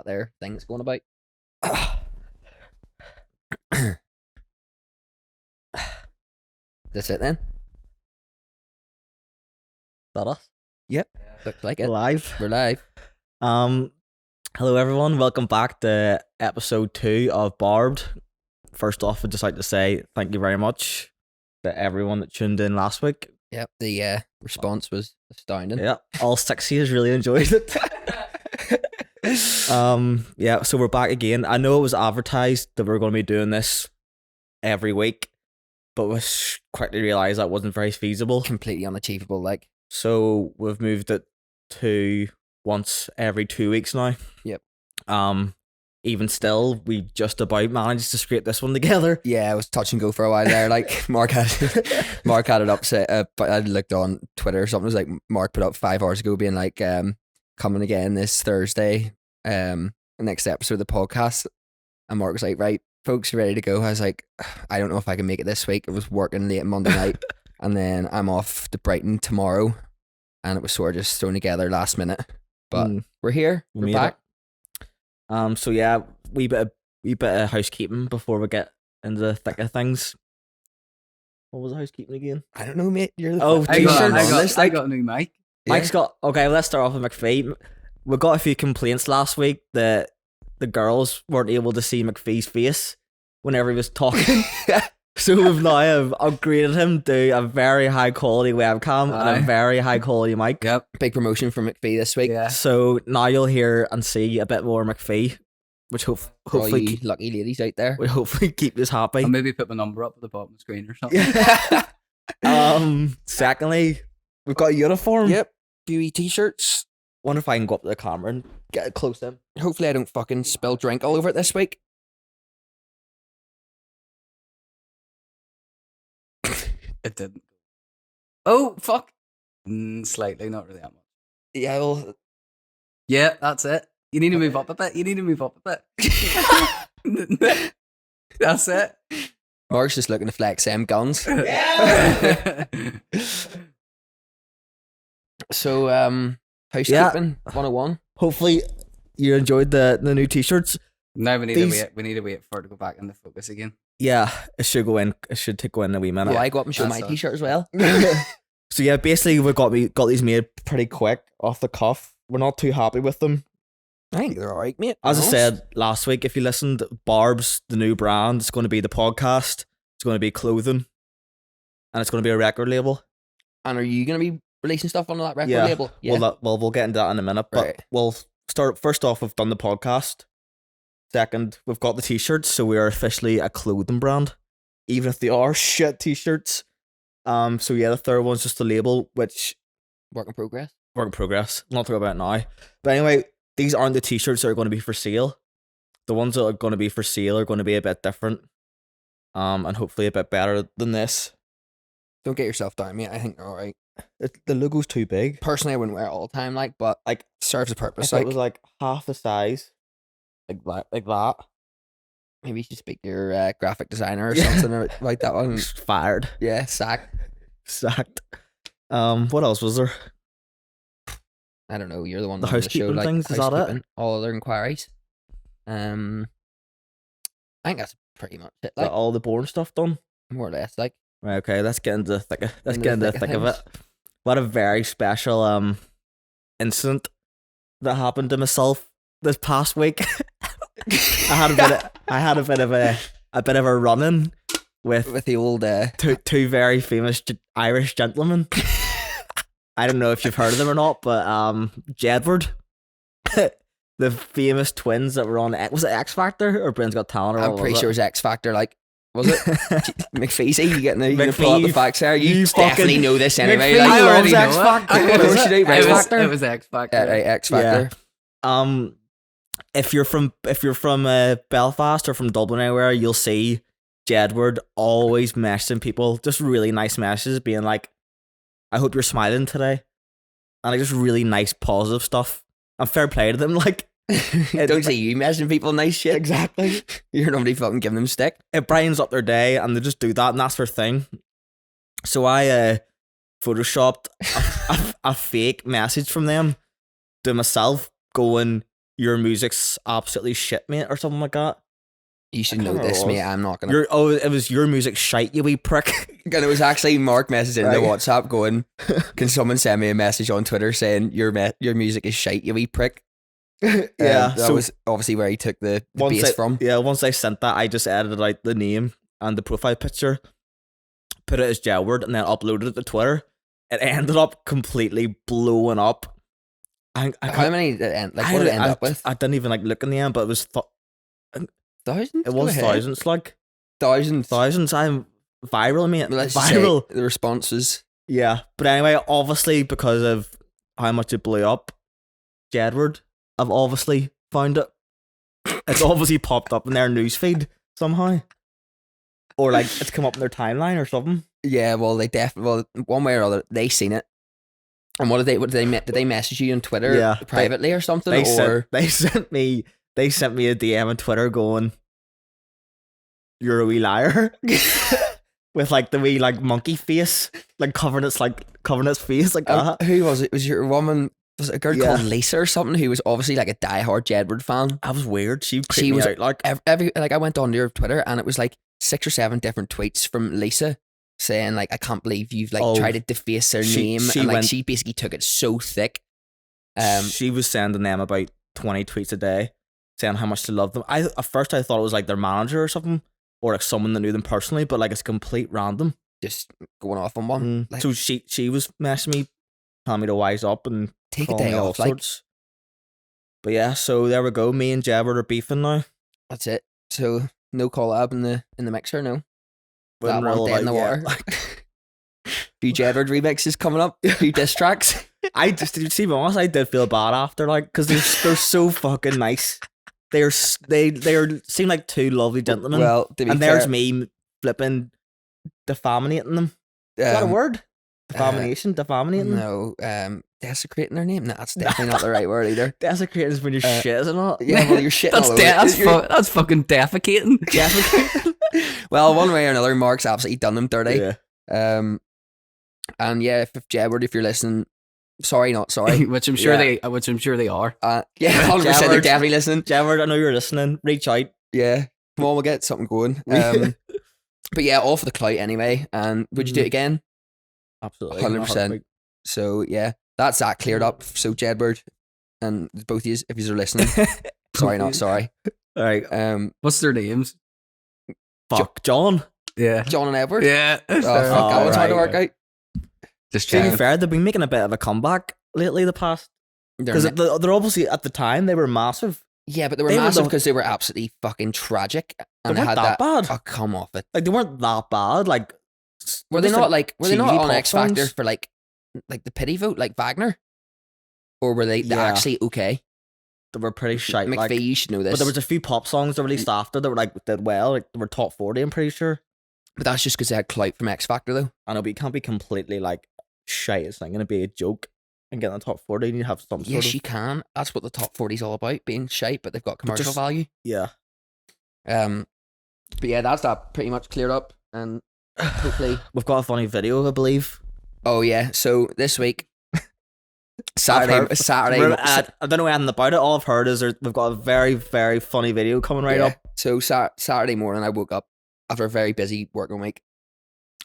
that there thing's going about. That's it then. That us? Yep. Looks like it. Live. We're live. Hello everyone. Welcome back to episode 2 of Barbed. First off, I'd just like to say thank you very much to everyone that tuned in last week. Yep. The response was astounding. Yeah, all 6 of you really enjoyed it. Yeah, so we're back again. I know it was advertised that we were going to be doing this every week, but we quickly realised that wasn't very feasible. Completely unachievable. Like. So we've moved it to once every 2 weeks now. Yep. Even still, we just about managed to scrape this one together. Yeah, it was touch and go for a while there. Like Mark had it up. But I looked on Twitter or something. It was like Mark put up 5 hours ago, being like, coming again this Thursday. Next episode of the podcast. And Mark was like, right, folks, you ready to go? I was like, I don't know if I can make it this week. I was working late Monday night, and then I'm off to Brighton tomorrow, and it was sort of just thrown together last minute. But we're here. We're back. So yeah, we bit of housekeeping before we get into the thick of things. What was the housekeeping again? I don't know, mate. You're the I got a new mic. Mike's got okay. Let's start off with McPhee. We got a few complaints last week that the girls weren't able to see McPhee's face whenever he was talking. So we've now upgraded him to a very high quality webcam and a very high quality mic. Yep. Big promotion for McPhee this week. Yeah. So now you'll hear and see a bit more McPhee, which hopefully lucky ladies out there. will hopefully keep us happy. I'll maybe put my number up at the bottom of the screen or something. Secondly, we've got a uniform. Yep. Few t-shirts. Wonder if I can go up to the camera and get it close in. Hopefully I don't fucking spill drink all over it this week. It didn't. Oh, fuck. Slightly, not really that much. Yeah, well... Yeah, that's it. You need to move up a bit. That's it. Mark's just looking to flex them guns. So, housekeeping 101. Hopefully you enjoyed the new t-shirts. Now we need to wait for it to go back into focus again. Yeah, it should go in. It should go in a wee minute. Well, I go up and show my t-shirt as well. So yeah, basically we got these made pretty quick off the cuff. We're not too happy with them. I think they're alright, mate. As I said last week, if you listened, Barb's the new brand. It's going to be the podcast. It's going to be clothing, and it's going to be a record label. And are you going to be releasing stuff on that record label? Yeah. We'll get into that in a minute. But right. We'll start. First off, we've done the podcast. Second, we've got the t-shirts, so we are officially a clothing brand, even if they are shit t-shirts. So yeah, the third one's just the label, which work in progress. Work in progress. Not talk about it now. But anyway, these aren't the t-shirts that are going to be for sale. The ones that are going to be for sale are going to be a bit different, and hopefully a bit better than this. Don't get yourself down, mate. I think they're alright. The logo's too big. Personally, I wouldn't wear it all the time, but serves a purpose. If it was like half the size. Like that. Maybe you should speak to your graphic designer or something like that one. Fired. Yeah, sacked. What else was there? I don't know. You're the one. The housekeeping things. Is that it? All other inquiries. I think that's pretty much it. Got all the boring stuff done. More or less, like. Right. Okay. Let's get into the thick of it. What a very special incident that happened to myself this past week. I had a bit of a run-in with the old two very famous Irish gentlemen. I don't know if you've heard of them or not, but Jedward, the famous twins that were on, was it X Factor or Britain's Got Talent? I'm pretty sure it was X Factor. Like, was it McPhee? You getting you pull out the facts there? You definitely know this anyway. I already know X Factor. Of course you do. It was X Factor. X Factor. Yeah. If you're from Belfast or from Dublin anywhere, you'll see Jedward always messaging people, just really nice messages, being like, "I hope you're smiling today," and like just really nice positive stuff. And fair play to them. Like, don't say you messaging people nice shit. Exactly. You're nobody fucking giving them stick. It brightens up their day, and they just do that, and that's their thing. So I photoshopped a fake message from them to myself, going, your music's absolutely shit, mate, or something like that. You should I know can't remember this, what it mate. was. I'm not gonna. It was your music shite, you wee prick. And it was actually Mark messaging in the Right. WhatsApp going, "Can someone send me a message on Twitter saying your music is shite, you wee prick?" Yeah, that so was obviously where he took the once base from. once I sent that, I just edited out the name and the profile picture, put it as Jedward, and then uploaded it to Twitter. It ended up completely blowing up. How many did it end? Like, what did it end up with? I didn't even like look in the end, but it was Thousands. it was thousands, like Thousands. I'm viral, mate. Let's just say Viral. the responses. Yeah, but anyway, obviously because of how much it blew up, Jedward, I've obviously found it. It's obviously popped up in their newsfeed somehow, or like it's come up in their timeline or something. Yeah, well, they definitely, one way or other, they seen it. And what did they message you on Twitter Yeah, privately or something? They or sent me a DM on Twitter going, "You're a wee liar," with like the wee like monkey face, like covering its face like that. who was it? Was your woman? Was it a girl Yeah. called Lisa or something who was obviously like a diehard Jedward fan? That was weird. She She creeped was me out like every like I went on your Twitter and it was like 6 or 7 different tweets from Lisa saying like, "I can't believe you've like Oh, tried to deface her she- name," she and like went- she basically took it so thick. she was sending them about 20 tweets a day, saying how much they loved them. At first I thought it was like their manager or something, or like someone that knew them personally, but like it's complete random. Just going off on one. Like, So she was messaging me, telling me to wise up and take a calling day me all off. Like, sorts. But yeah, so there we go. Me and Jedward are beefing now. that's it. So no collab in the mixer. No. That Wouldn't one rule dead in it the out water. yet. Few Jedward remixes coming up. Few diss tracks. I just, to be honest, I did feel bad after, like, because they're so fucking nice. They seem like two lovely gentlemen. Well, to be and fair, there's me flipping, defamating them. Is that a word? Defamation? Defamating them? No, desecrating their name. No, that's definitely not the right word either. Desecrating is when you're shit, isn't it? Yeah, well, you're shitting all over. That's fucking defecating. Well, one way or another, Mark's absolutely done them dirty. Yeah. And yeah, if Jedward, if you're listening, sorry, not sorry. which I'm sure Yeah. they are. Yeah, 100%. They're Jedward. definitely listening. Jedward, I know you're listening. Reach out. Yeah, come on, we'll get something going. But yeah, all for the clout anyway. And would you do it again? Absolutely. 100%. So yeah, that's that cleared up. So Jedward and both of you, if you are listening, sorry, not sorry. All right. What's their names? Fuck, John. Yeah. John and Edward. Yeah. Oh, fuck, that one's hard to right. work out. Just To be checking. fair, they've been making a bit of a comeback lately, the past. They're Because ma- they're obviously, at the time, they were massive. yeah, but they were they were massive the- because they were absolutely fucking tragic. And They weren't that bad. Oh, come off it. Like, they weren't that bad. Like, Were they just, not like? Were they not cheesy on pop X Factor songs? for like the pity vote, like Wagner, or were they Yeah. actually okay? They were pretty shite. McVie, Like, you should know this. but there was a few pop songs that released after that were like did well. Like, they were top 40, I'm pretty sure. But that's just because they had clout from X Factor, though. I know, but you can't be completely like shite. It's not going to be a joke and get in the top 40. You need to have some Yes, sort of. you can. That's what the top 40 is all about, being shite, but they've got commercial just- value. Yeah. But yeah, that's that pretty much cleared up, and hopefully. We've got a funny video, I believe. Oh yeah, so this week, Saturday. I don't know anything about it. All I've heard is we've got a very, very funny video coming right Yeah. up. So Saturday morning, I woke up after a very busy working week,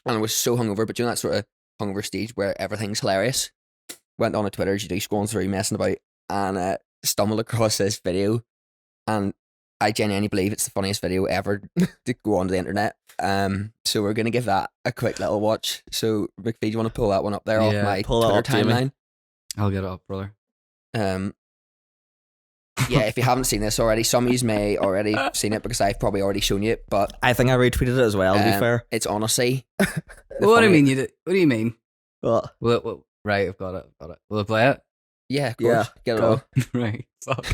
and I was so hungover. But during that sort of hungover stage where everything's hilarious, went on a Twitter, as you do, scrolling through, messing about, and stumbled across this video, and I genuinely believe it's the funniest video ever to go onto the internet. So we're gonna give that a quick little watch. So McPhee, do you want to pull that one up there off Yeah, my pull that Twitter up, Jamie. timeline? I'll get it up, brother. Yeah, if you haven't seen this already, some of you may already seen it because I've probably already shown you it, but I think I retweeted it as well, to be fair. it's honestly. What do you mean? What do you mean? But Right, I've got it. Will I play it? Yeah, of Yeah, course. Get it go. on. Right. Fuck.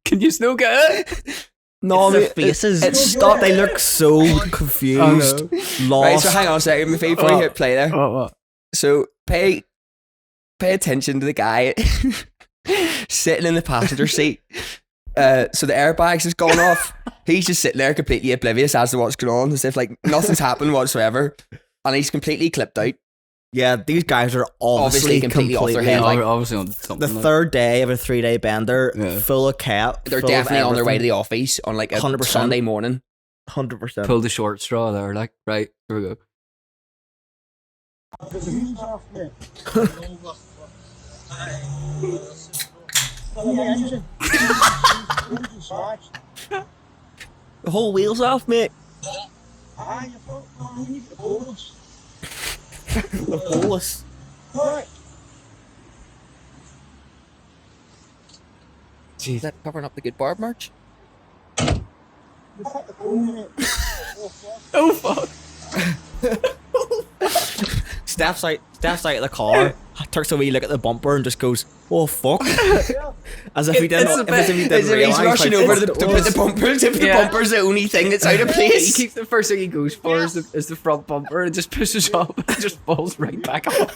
Can you still get it? No, their mate, faces. It's stopped. They look so confused, lost. Right, so hang on a second before you hit play there. What? So pay attention to the guy. sitting in the passenger seat. So the airbags has gone off. He's just sitting there completely oblivious as to what's going on, as if like nothing's happened whatsoever. And he's completely clipped out. Yeah, these guys are obviously completely off their Yeah, head. Like, obviously on something. the third day of a 3-day bender, full of cat. they're full of definitely on their way to everything. the office on like a 100%. Sunday morning. 100%. Pull the short straw there, like, right, here we go. The whole wheel's off, mate. The bolus. Jeez, is that covering up the good Barb merch? Oh, fuck. Steps out of the car, takes a wee look at the bumper and just goes, "Oh fuck!" As if he didn't. As if he didn't As if he's realise, rushing like, over it's to put the bumpers. If the Yeah. bumper's the only thing that's out of He place. keeps the first thing he goes for is the front bumper and just pushes up and just falls right back up.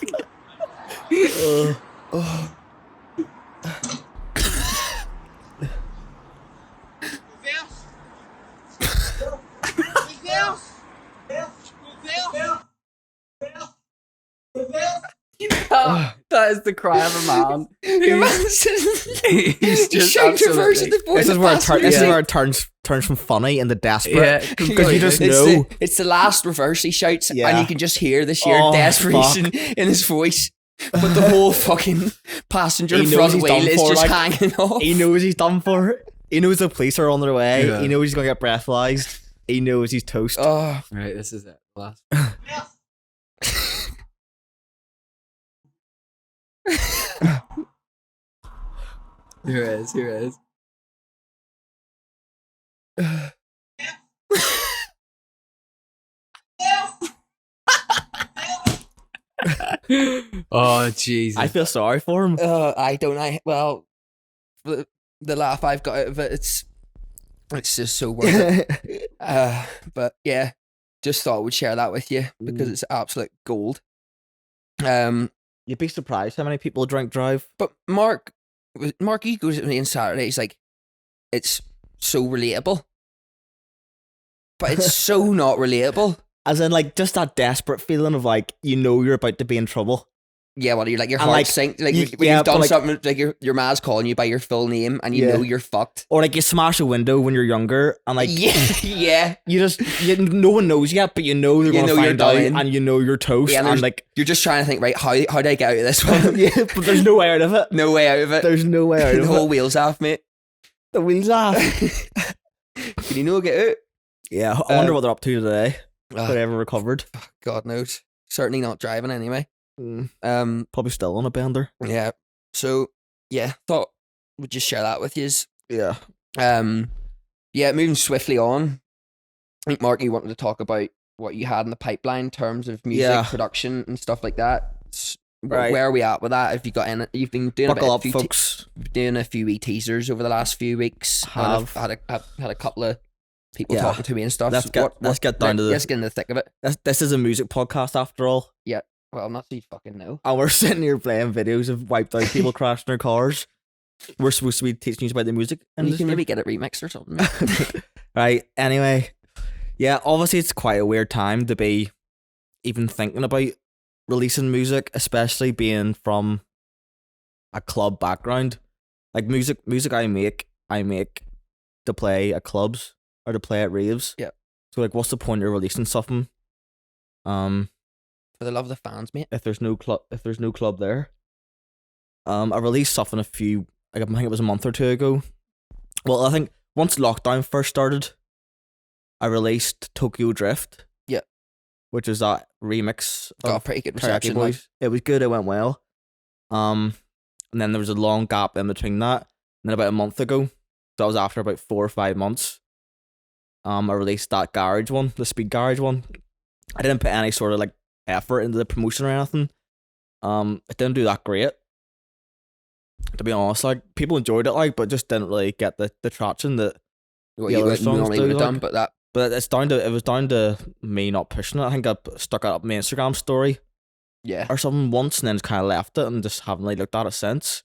That is the cry of a man. He's just shouting reverse at absolutely. the voice. This is where it, passenger this is seat. where it turns from funny into desperate. Yeah, Because you just completely. know. It's the last reverse he shouts, Yeah. and you can just hear the sheer Oh, desperation in his voice. But the whole fucking passenger He knows front he's wheel done is for, just like, hanging off. He knows he's done for it. He knows the police are on their way. Yeah. He knows he's gonna get breathalyzed. He knows he's toast. Oh, Right, this is it. Last. Here it is. Here it is. Oh Jesus! I feel sorry for him. I don't. Well, the laugh I've got out of it, it's just so worth it. But yeah, just thought I would share that with you because it's absolute gold. You'd be surprised how many people drink drive. But Mark, he goes to me on Saturday. He's like, it's so relatable, but it's so not relatable. As in, like, just that desperate feeling of, like, you know you're about to be in trouble. Yeah, well, you're like your And, heart like, sinks. Like you- when yeah, you've but, done like- something, like your man's calling you by your full name, and you Yeah. know you're fucked. Or, like, you smash a window when you're younger, and, like, yeah. no one knows yet, but you know they're You going to know you're find out, dying. and you know you're toast. Yeah, and and, there's- like, You're just trying to think, right? How do I get out of this one? yeah, but there's no way out of it. No way out of it. There's no way out The of whole it. wheels off, mate. The wheels off. Can you not get out? Yeah, I wonder what they're up to today. Ah, Whatever recovered. God knows. Certainly not driving anyway. Mm, probably still on a bender. Yeah. So yeah, thought we'd just share that with you. Yeah. Yeah, moving swiftly on. I think Mark, you wanted to talk about what you had in the pipeline in terms of music Yeah. production and stuff like that. Right. Where are we at with that? Have you got any? You've been doing Buckle a up, few folks. doing a few wee teasers over the last few weeks. And I've had a couple of people Yeah. talking to me and stuff. Let's So get down to the. let's get in the thick of it. This is a music podcast after all. Well, not so you fucking know. And we're sitting here playing videos of wiped out people crashing their cars. We're supposed to be teaching you about the music And you can industry. maybe get it remixed or something. Right, anyway. Yeah, obviously it's quite a weird time to be even thinking about releasing music, especially being from a club background. Like music I make to play at clubs or to play at raves. Yeah. So like what's the point of releasing something? For the love of the fans, mate. If there's no club there. I released something I think it was a month or two ago. Well, I think once lockdown first started, I released Tokyo Drift. Yeah. Which is that remix Got a of pretty good Teriyaki reception. Like, Boys. It was good, it went well. And then there was a long gap in between that. And then about a month ago, so that was after about 4 or 5 months, I released that garage one, the speed garage one. I didn't put any sort of like effort into the promotion or anything. It didn't do that great, to be honest. Like people enjoyed it, like, but just didn't really get the traction that. what the you other would songs normally do, would have done, like. but that But it was down to me not pushing it. I think I stuck it up my Instagram story yeah. or something once, and then just kind of left it and just haven't really looked at it since.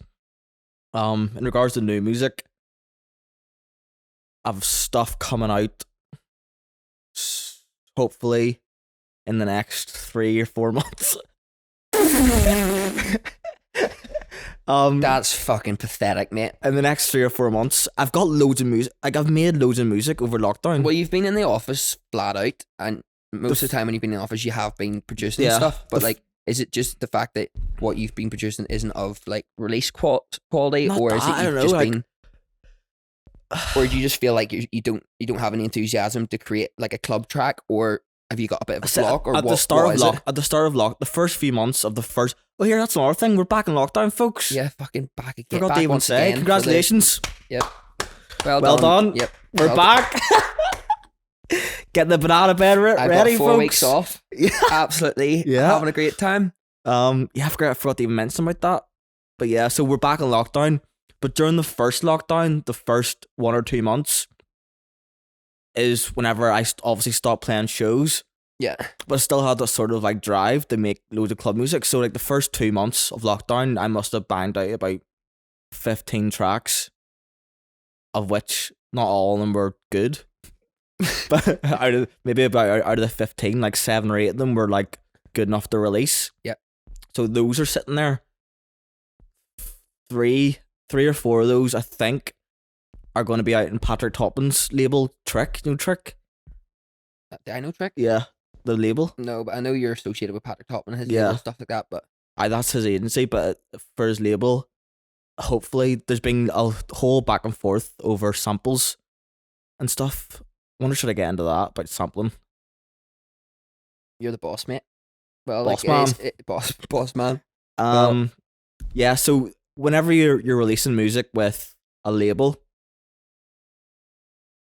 In regards to new music, I've stuff coming out hopefully in the next 3 or 4 months. That's fucking pathetic, mate. In the next 3 or 4 months, I've got loads of music. Like, I've made loads of music over lockdown. Well, you've been in the office flat out, and most of the time when you've been in the office, you have been producing stuff. But like, is it just the fact that what you've been producing isn't of like release quality, Not or is that, it you've just been, or do you just feel like you don't have any enthusiasm to create like a club track, or have you got a bit of a block? Or at what, the start what of is it? at the start of the first few months of the first. Oh, here, that's another thing. We're back in lockdown, folks. Yeah, fucking back again. Forgot back to even once say. again Congratulations. Yep. Well done. Yep. We're back. Get the banana bed I've ready, got 4 folks. weeks off. Yeah. Absolutely. Yeah. Having a great time. Yeah, I forgot to even mention about that. But yeah, so we're back in lockdown. But during the first lockdown, the first 1 or 2 months is whenever I obviously stopped playing shows. Yeah. But I still had that sort of like drive to make loads of club music. So like the first 2 months of lockdown, I must have banged out about 15 tracks, of which not all of them were good. But out of the 15, like 7 or 8 of them were like good enough to release. Yeah. So those are sitting there. Three or 4 of those, I think, are going to be out in Patrick Toppin's label, Trick. You know Trick? I know Trick. Yeah, the label. No, but I know you're associated with Patrick Toppin and his Yeah. label and stuff like that. But That's his agency, but for his label, hopefully there's been a whole back and forth over samples and stuff. Wonder should I get into that about sampling? you're the boss, mate. Well, Boss like man. boss man. Yeah. So whenever you're releasing music with a label,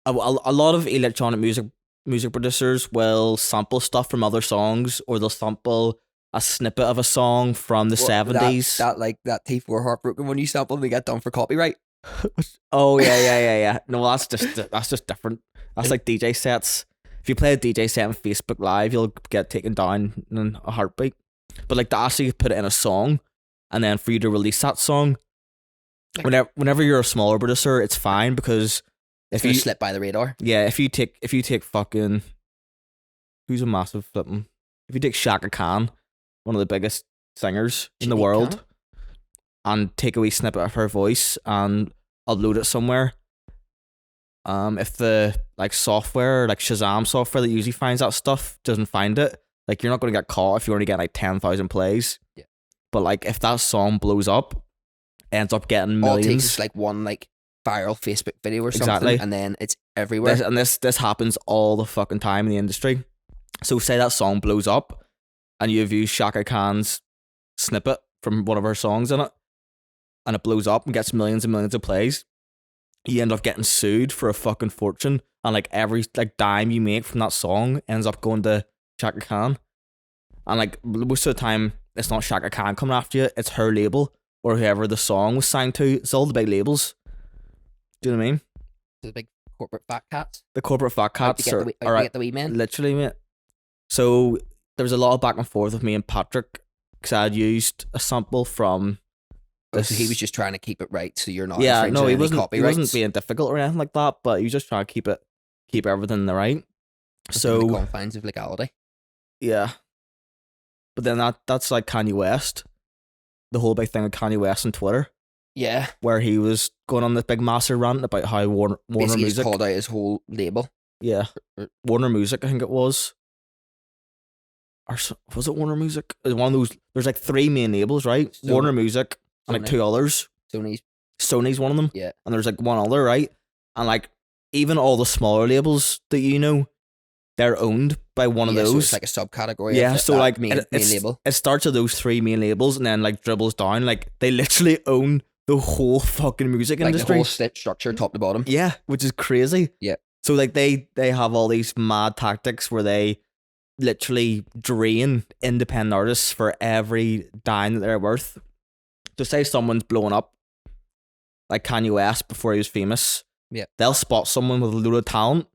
a lot of electronic music producers will sample stuff from other songs, or they'll sample a snippet of a song from the 70s. That T4 Heartbroken one you sampled, they get done for copyright. Oh yeah. No, that's just different. That's like DJ sets. If you play a DJ set on Facebook Live, you'll get taken down in a heartbeat. But like to actually put it in a song, and then for you to release that song, whenever you're a smaller producer, it's fine, because if you slip by the radar. Yeah, if you take fucking, who's a massive flipping, if you take Shaka Khan, one of the biggest singers in the world, and take a wee snippet of her voice and upload it somewhere, if the like software, like Shazam software that usually finds that stuff, doesn't find it, like you're not going to get caught if you only get like 10,000 plays. Yeah. But like if that song blows up, ends up getting millions. All it takes is like one like viral Facebook video or something, Exactly. and then it's everywhere. This happens all the fucking time in the industry. So say that song blows up, and you've used Shaka Khan's snippet from one of her songs in it, and it blows up and gets millions and millions of plays. You end up getting sued for a fucking fortune, and like every like dime you make from that song ends up going to Shaka Khan. And like most of the time, it's not Shaka Khan coming after you; it's her label or whoever the song was signed to. It's all the big labels. Do you know what I mean? The big corporate fat cats. The corporate fat cats are get the wee men. Literally, mate. So there was a lot of back and forth with me and Patrick, because I had used a sample from. So he was just trying to keep it right, so you're not. Yeah, no, he wasn't. He copyrights. wasn't being difficult or anything like that, but he was just trying to keep everything in the right. Within the So confines of legality. yeah, but then that's like Kanye West, the whole big thing with Kanye West on Twitter. Yeah, where he was going on this big massive rant about how Warner basically Music he's called out his whole label. Yeah, Warner Music, I think it was. Or was it Warner Music? It was one of those. There's like 3 main labels, right? Sony. Warner Music and like 2 others. Sony's one of them. Yeah, and there's like one other, right? And like even all the smaller labels that they're owned by one of those. So it's like a subcategory. Yeah, of so that like main label. It starts at those 3 main labels and then like dribbles down. Like they literally own the whole fucking music like industry. The whole stitch structure, top to bottom. Yeah, which is crazy. Yeah. So like they have all these mad tactics where they literally drain independent artists for every dime that they're worth. So say someone's blowing up, like Kanye West before he was famous. Yeah. They'll spot someone with a load of talent,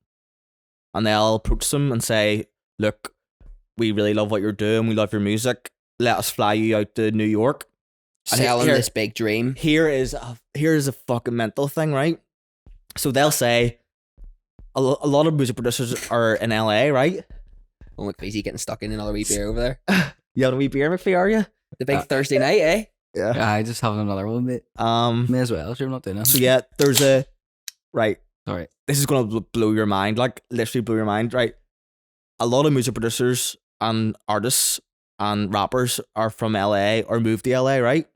and they'll approach them and say, "Look, we really love what you're doing. We love your music. Let us fly you out to New York, selling here- this big dream. Here is a fucking mental thing, right? So they'll say a lot of music producers are in LA, right? Oh, McPheezy getting stuck in another wee beer over there. You have a wee beer, McPhee, are you? The big Thursday night, eh? Yeah. Yeah, I just having another one, mate. May as well. Sure, I'm not doing it. So yeah, there's a right. Sorry. This is gonna blow your mind, like literally blow your mind, right? A lot of music producers and artists and rappers are from LA or moved to LA, right?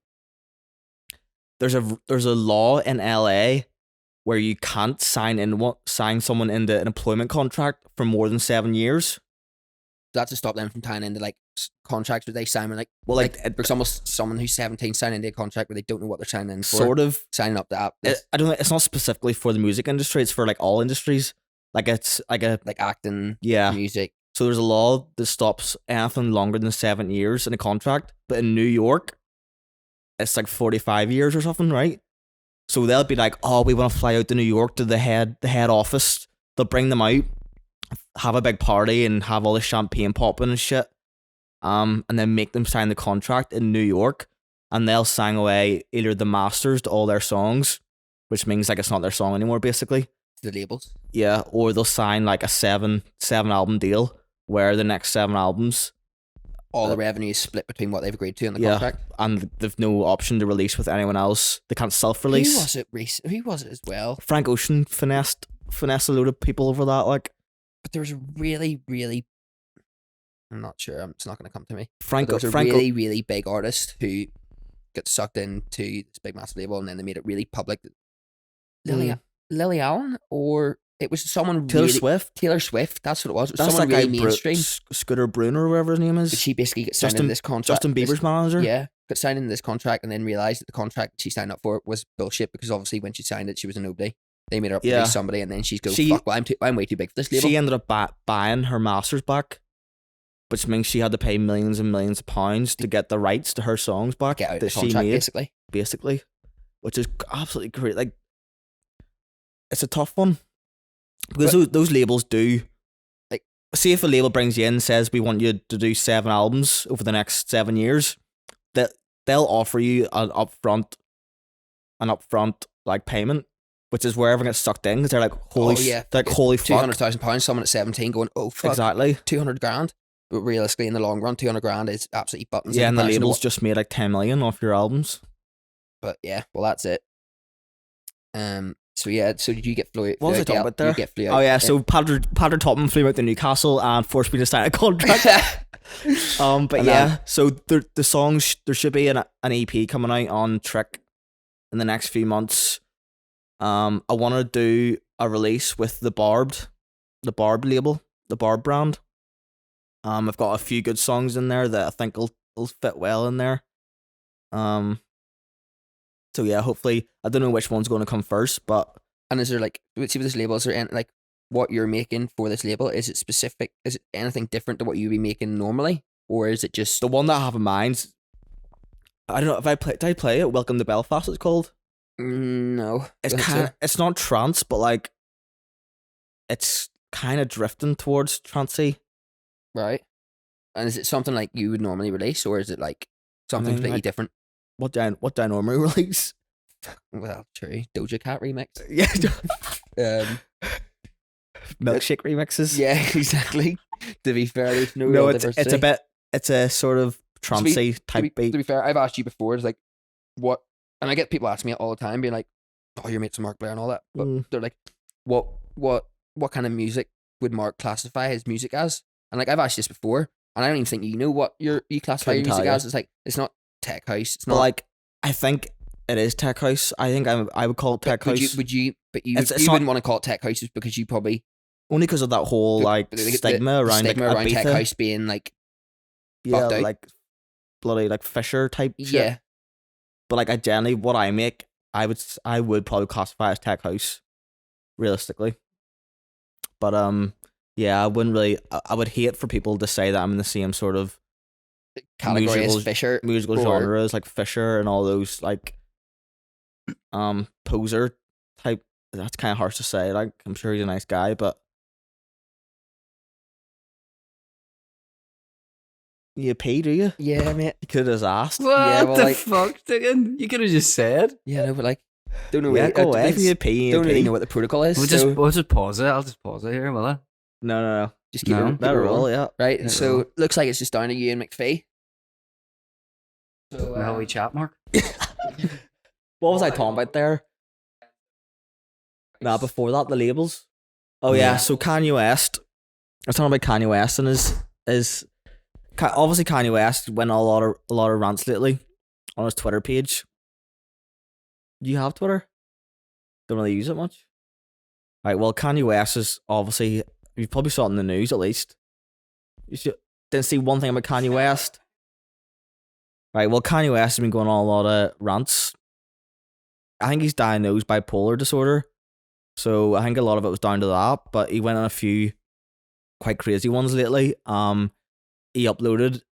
There's a law in LA where you can't sign someone into an employment contract for more than 7 years. That's to stop them from tying into like contracts where they sign with, like, Well, like for someone who's 17 signing into a contract where they don't know what they're signing in for. sort of. Signing up to that. I don't know. It's not specifically for the music industry. It's for like all industries. Like it's like like acting, yeah. music. So there's a law that stops anything longer than 7 years in a contract. But in New York, it's like 45 years or something, right? So they'll be like, oh, we want to fly out to New York to the head office. They'll bring them out, have a big party and have all the champagne popping and shit. And then make them sign the contract in New York. And they'll sign away either the masters to all their songs, which means like it's not their song anymore, basically. The labels. Yeah, or they'll sign like a seven album deal where the next 7 albums, all the revenue is split between what they've agreed to in the yeah, contract. and they've no option to release with anyone else. They can't self-release. Who was it as well? Frank Ocean finessed a load of people over that, like. But there was a really, really, I'm not sure. It's not going to come to me. Frank There was a really, really big artist who got sucked into this big massive label, and then they made it really public. Lily Allen, or it was someone Taylor really, Swift. Taylor Swift. That's what it was. It was That's someone that really guy mainstream. Scooter Bruner or whatever his name But is. she basically got signed into this contract. Justin Bieber's manager. Yeah, got signed into this contract and then realised that the contract she signed up for was bullshit, because obviously when she signed it, she was a nobody. They made her up to be somebody, and then she's go, fuck, well, I'm way too big for this label. She ended up buying her masters back, which means she had to pay millions and millions of pounds to get the rights to her songs back Get out of that the she contract, made, basically, which is absolutely great. Like, it's a tough one because those labels do, like, see if a label brings you in and says we want you to do 7 albums over the next 7 years, that they'll offer you an upfront like payment, which is where everyone gets sucked in because they're like, holy fuck, £200,000. Someone at 17 going, oh fuck, exactly, 200 grand. But realistically, in the long run, 200 grand is absolutely buttons. Yeah, and the labels just made like 10 million off your albums. But yeah, well, that's it. So yeah, so did you get flew? What was I talking about there? You get flew out. Oh yeah, so Patrick Topman flew out to Newcastle and forced me to sign a contract. But yeah, so the songs, there should be an EP coming out on Trick in the next few months. I want to do a release with the Barbed label, the Barbed brand. I've got a few good songs in there that I think will fit well in there. So yeah, hopefully, I don't know which one's going to come first, but. And is there like, see with this label, is there any, like, what you're making for this label, is it specific? Is it anything different to what you'd be making normally? Or is it just. The one that I have in mind, I don't know if did I play it? Welcome to Belfast, it's called? No. It's not trance, but like, it's kind of drifting towards trancey. Right. And is it something like you would normally release, or is it like something completely different? What do I normally release? Well, true. Doja Cat remix. Yeah. Milkshake remixes. Yeah, exactly. To be fair, there's no real diversity. It's a sort of trancey type beat. To be fair, I've asked you before, it's like, what, and I get people asking me all the time, being like, oh, your mate's Mark BLAIR and all that, but they're like, what kind of music would Mark classify his music as? And like, I've asked you this before, and I don't even think you know what you classify your music as. It's like, it's not tech house. It's not like, I think it is tech house. I think I would call it tech house. Would you wouldn't want to call it tech house because you probably only because of that whole stigma around tech house being like, yeah, like bloody like Fisher type shit. Yeah. But like, I generally, what I make, I would probably classify as tech house, realistically. But yeah, I wouldn't really. I would hate for people to say that I'm in the same sort of category as Fisher, musical genres like Fisher and all those like poser type. That's kind of harsh to say. Like, I'm sure he's a nice guy, but You pay, do you? Yeah, mate. You could have just asked. What Yeah, well, the like- fuck, Dougan? You could have just said. Yeah, no, but like, don't know. Yeah, really- go away. If you pay, you don't really pay. know what the protocol is. We'll so just pause it. I'll just pause it here, will I? No. just keep No, it, keep Let it it roll, rolling. yeah. Right. Let it So roll. looks like it's just down to you and McPhee. So How we chat, Mark? What was I talking about there? Nah, before that, the labels. Oh yeah, Yeah. so Kanye West. I was talking about Kanye West and his obviously Kanye West went on a lot of rants lately on his Twitter page. Do you have Twitter? Don't really use it much. Right, well, Kanye West is obviously, you probably saw it in the news at least. Didn't see one thing about Kanye West. Right, well, Kanye West has been going on a lot of rants. I think he's diagnosed bipolar disorder. So I think a lot of it was down to that, but he went on a few quite crazy ones lately. He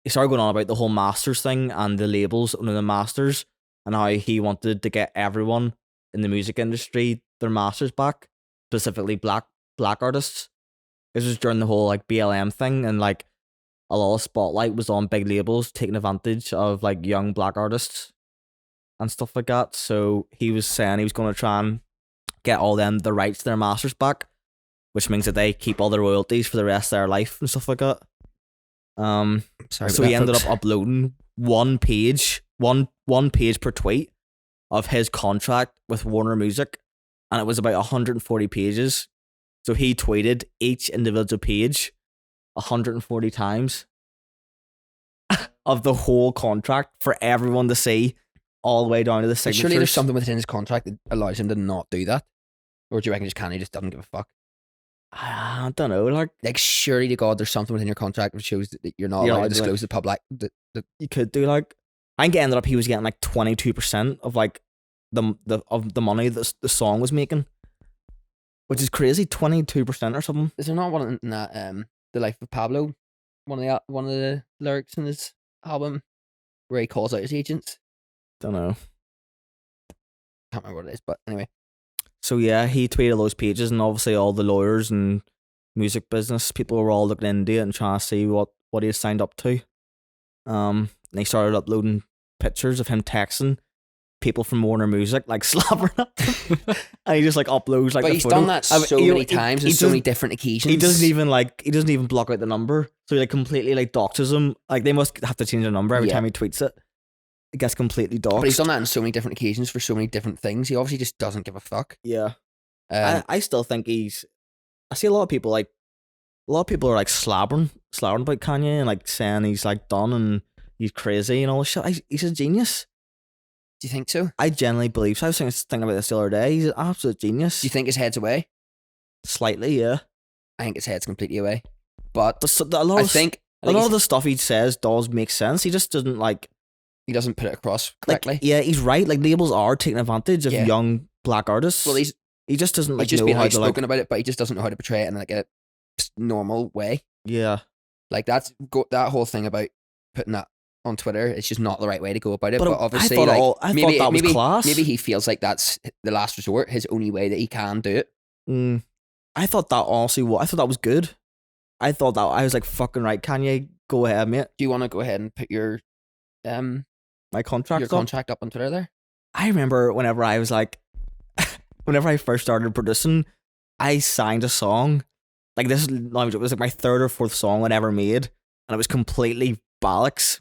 started going on about the whole masters thing and the labels under the masters and how he wanted to get everyone in the music industry their masters back, specifically black artists. This was during the whole like BLM thing, and like a lot of spotlight was on big labels taking advantage of like young black artists and stuff like that. So he was saying he was going to try and get all them the rights to their masters back, which means that they keep all the royalties for the rest of their life and stuff like that. Sorry So about he that, ended folks. up uploading one page per tweet of his contract with Warner Music, and it was about 140 pages. So he tweeted each individual page 140 times of the whole contract for everyone to see, all the way down to the But signatures. surely there's something within his contract that allows him to not do that. Or do you reckon Kanye just doesn't give a fuck? I don't know, like Like, surely to God, there's something within your contract which shows that you're not You're allowed allowed to to, like- disclose the public. you could do like. I think it ended up he was getting like 22% of like the money that the song was making, which is crazy. 22% or something. Is there not one in that The Life of Pablo? One of the lyrics in his album where he calls out his agents. Don't know. Can't remember what it is, but anyway. So yeah, he tweeted those pages, and obviously all the lawyers and music business people were all looking into it and trying to see what he had signed up to. And he started uploading pictures of him texting people from Warner Music, like slapping at them. And he just like uploads like But the he's photo. done that I mean, so he- many he- times he on so doesn't- many different occasions. He doesn't even block out the number, so he like completely like doxes him. Like they must have to change the number every Yeah. time he tweets it. It gets completely doxed. But he's done that on so many different occasions for so many different things. He obviously just doesn't give a fuck. Yeah, Um, I still think he's. I see a lot of people are like slabbering about Kanye and like saying he's like done and he's crazy and all this shit. He's a genius. do you think so? I genuinely believe so. I was thinking about this the other day. He's an absolute genius. Do you think his head's away? Slightly, yeah. I think his head's completely away. But But so, a lot I of think a lot of the stuff he says does make sense. He just doesn't like. he doesn't put it across Like, correctly. yeah, he's right. Like labels are taking advantage of Yeah. young black artists. Well, he just doesn't like he's just know being how to outspoken like. about it, but he just doesn't know how to portray it in like a normal way. Yeah, Like that whole thing about putting that on Twitter, it's just not the right way to go about it. But But, obviously, I thought, like I maybe thought that was maybe class. maybe he feels like that's the last resort, his only way that he can do it. I thought that honestly, I thought that was good. I thought that I was like fucking right. Kanye, go ahead, mate. Do you want to go ahead and put your My contract. your contract up on Twitter there? I remember whenever I was like, whenever I first started producing, I signed a song. Like this, it was like my third or fourth song I'd ever made, and it was completely bollocks.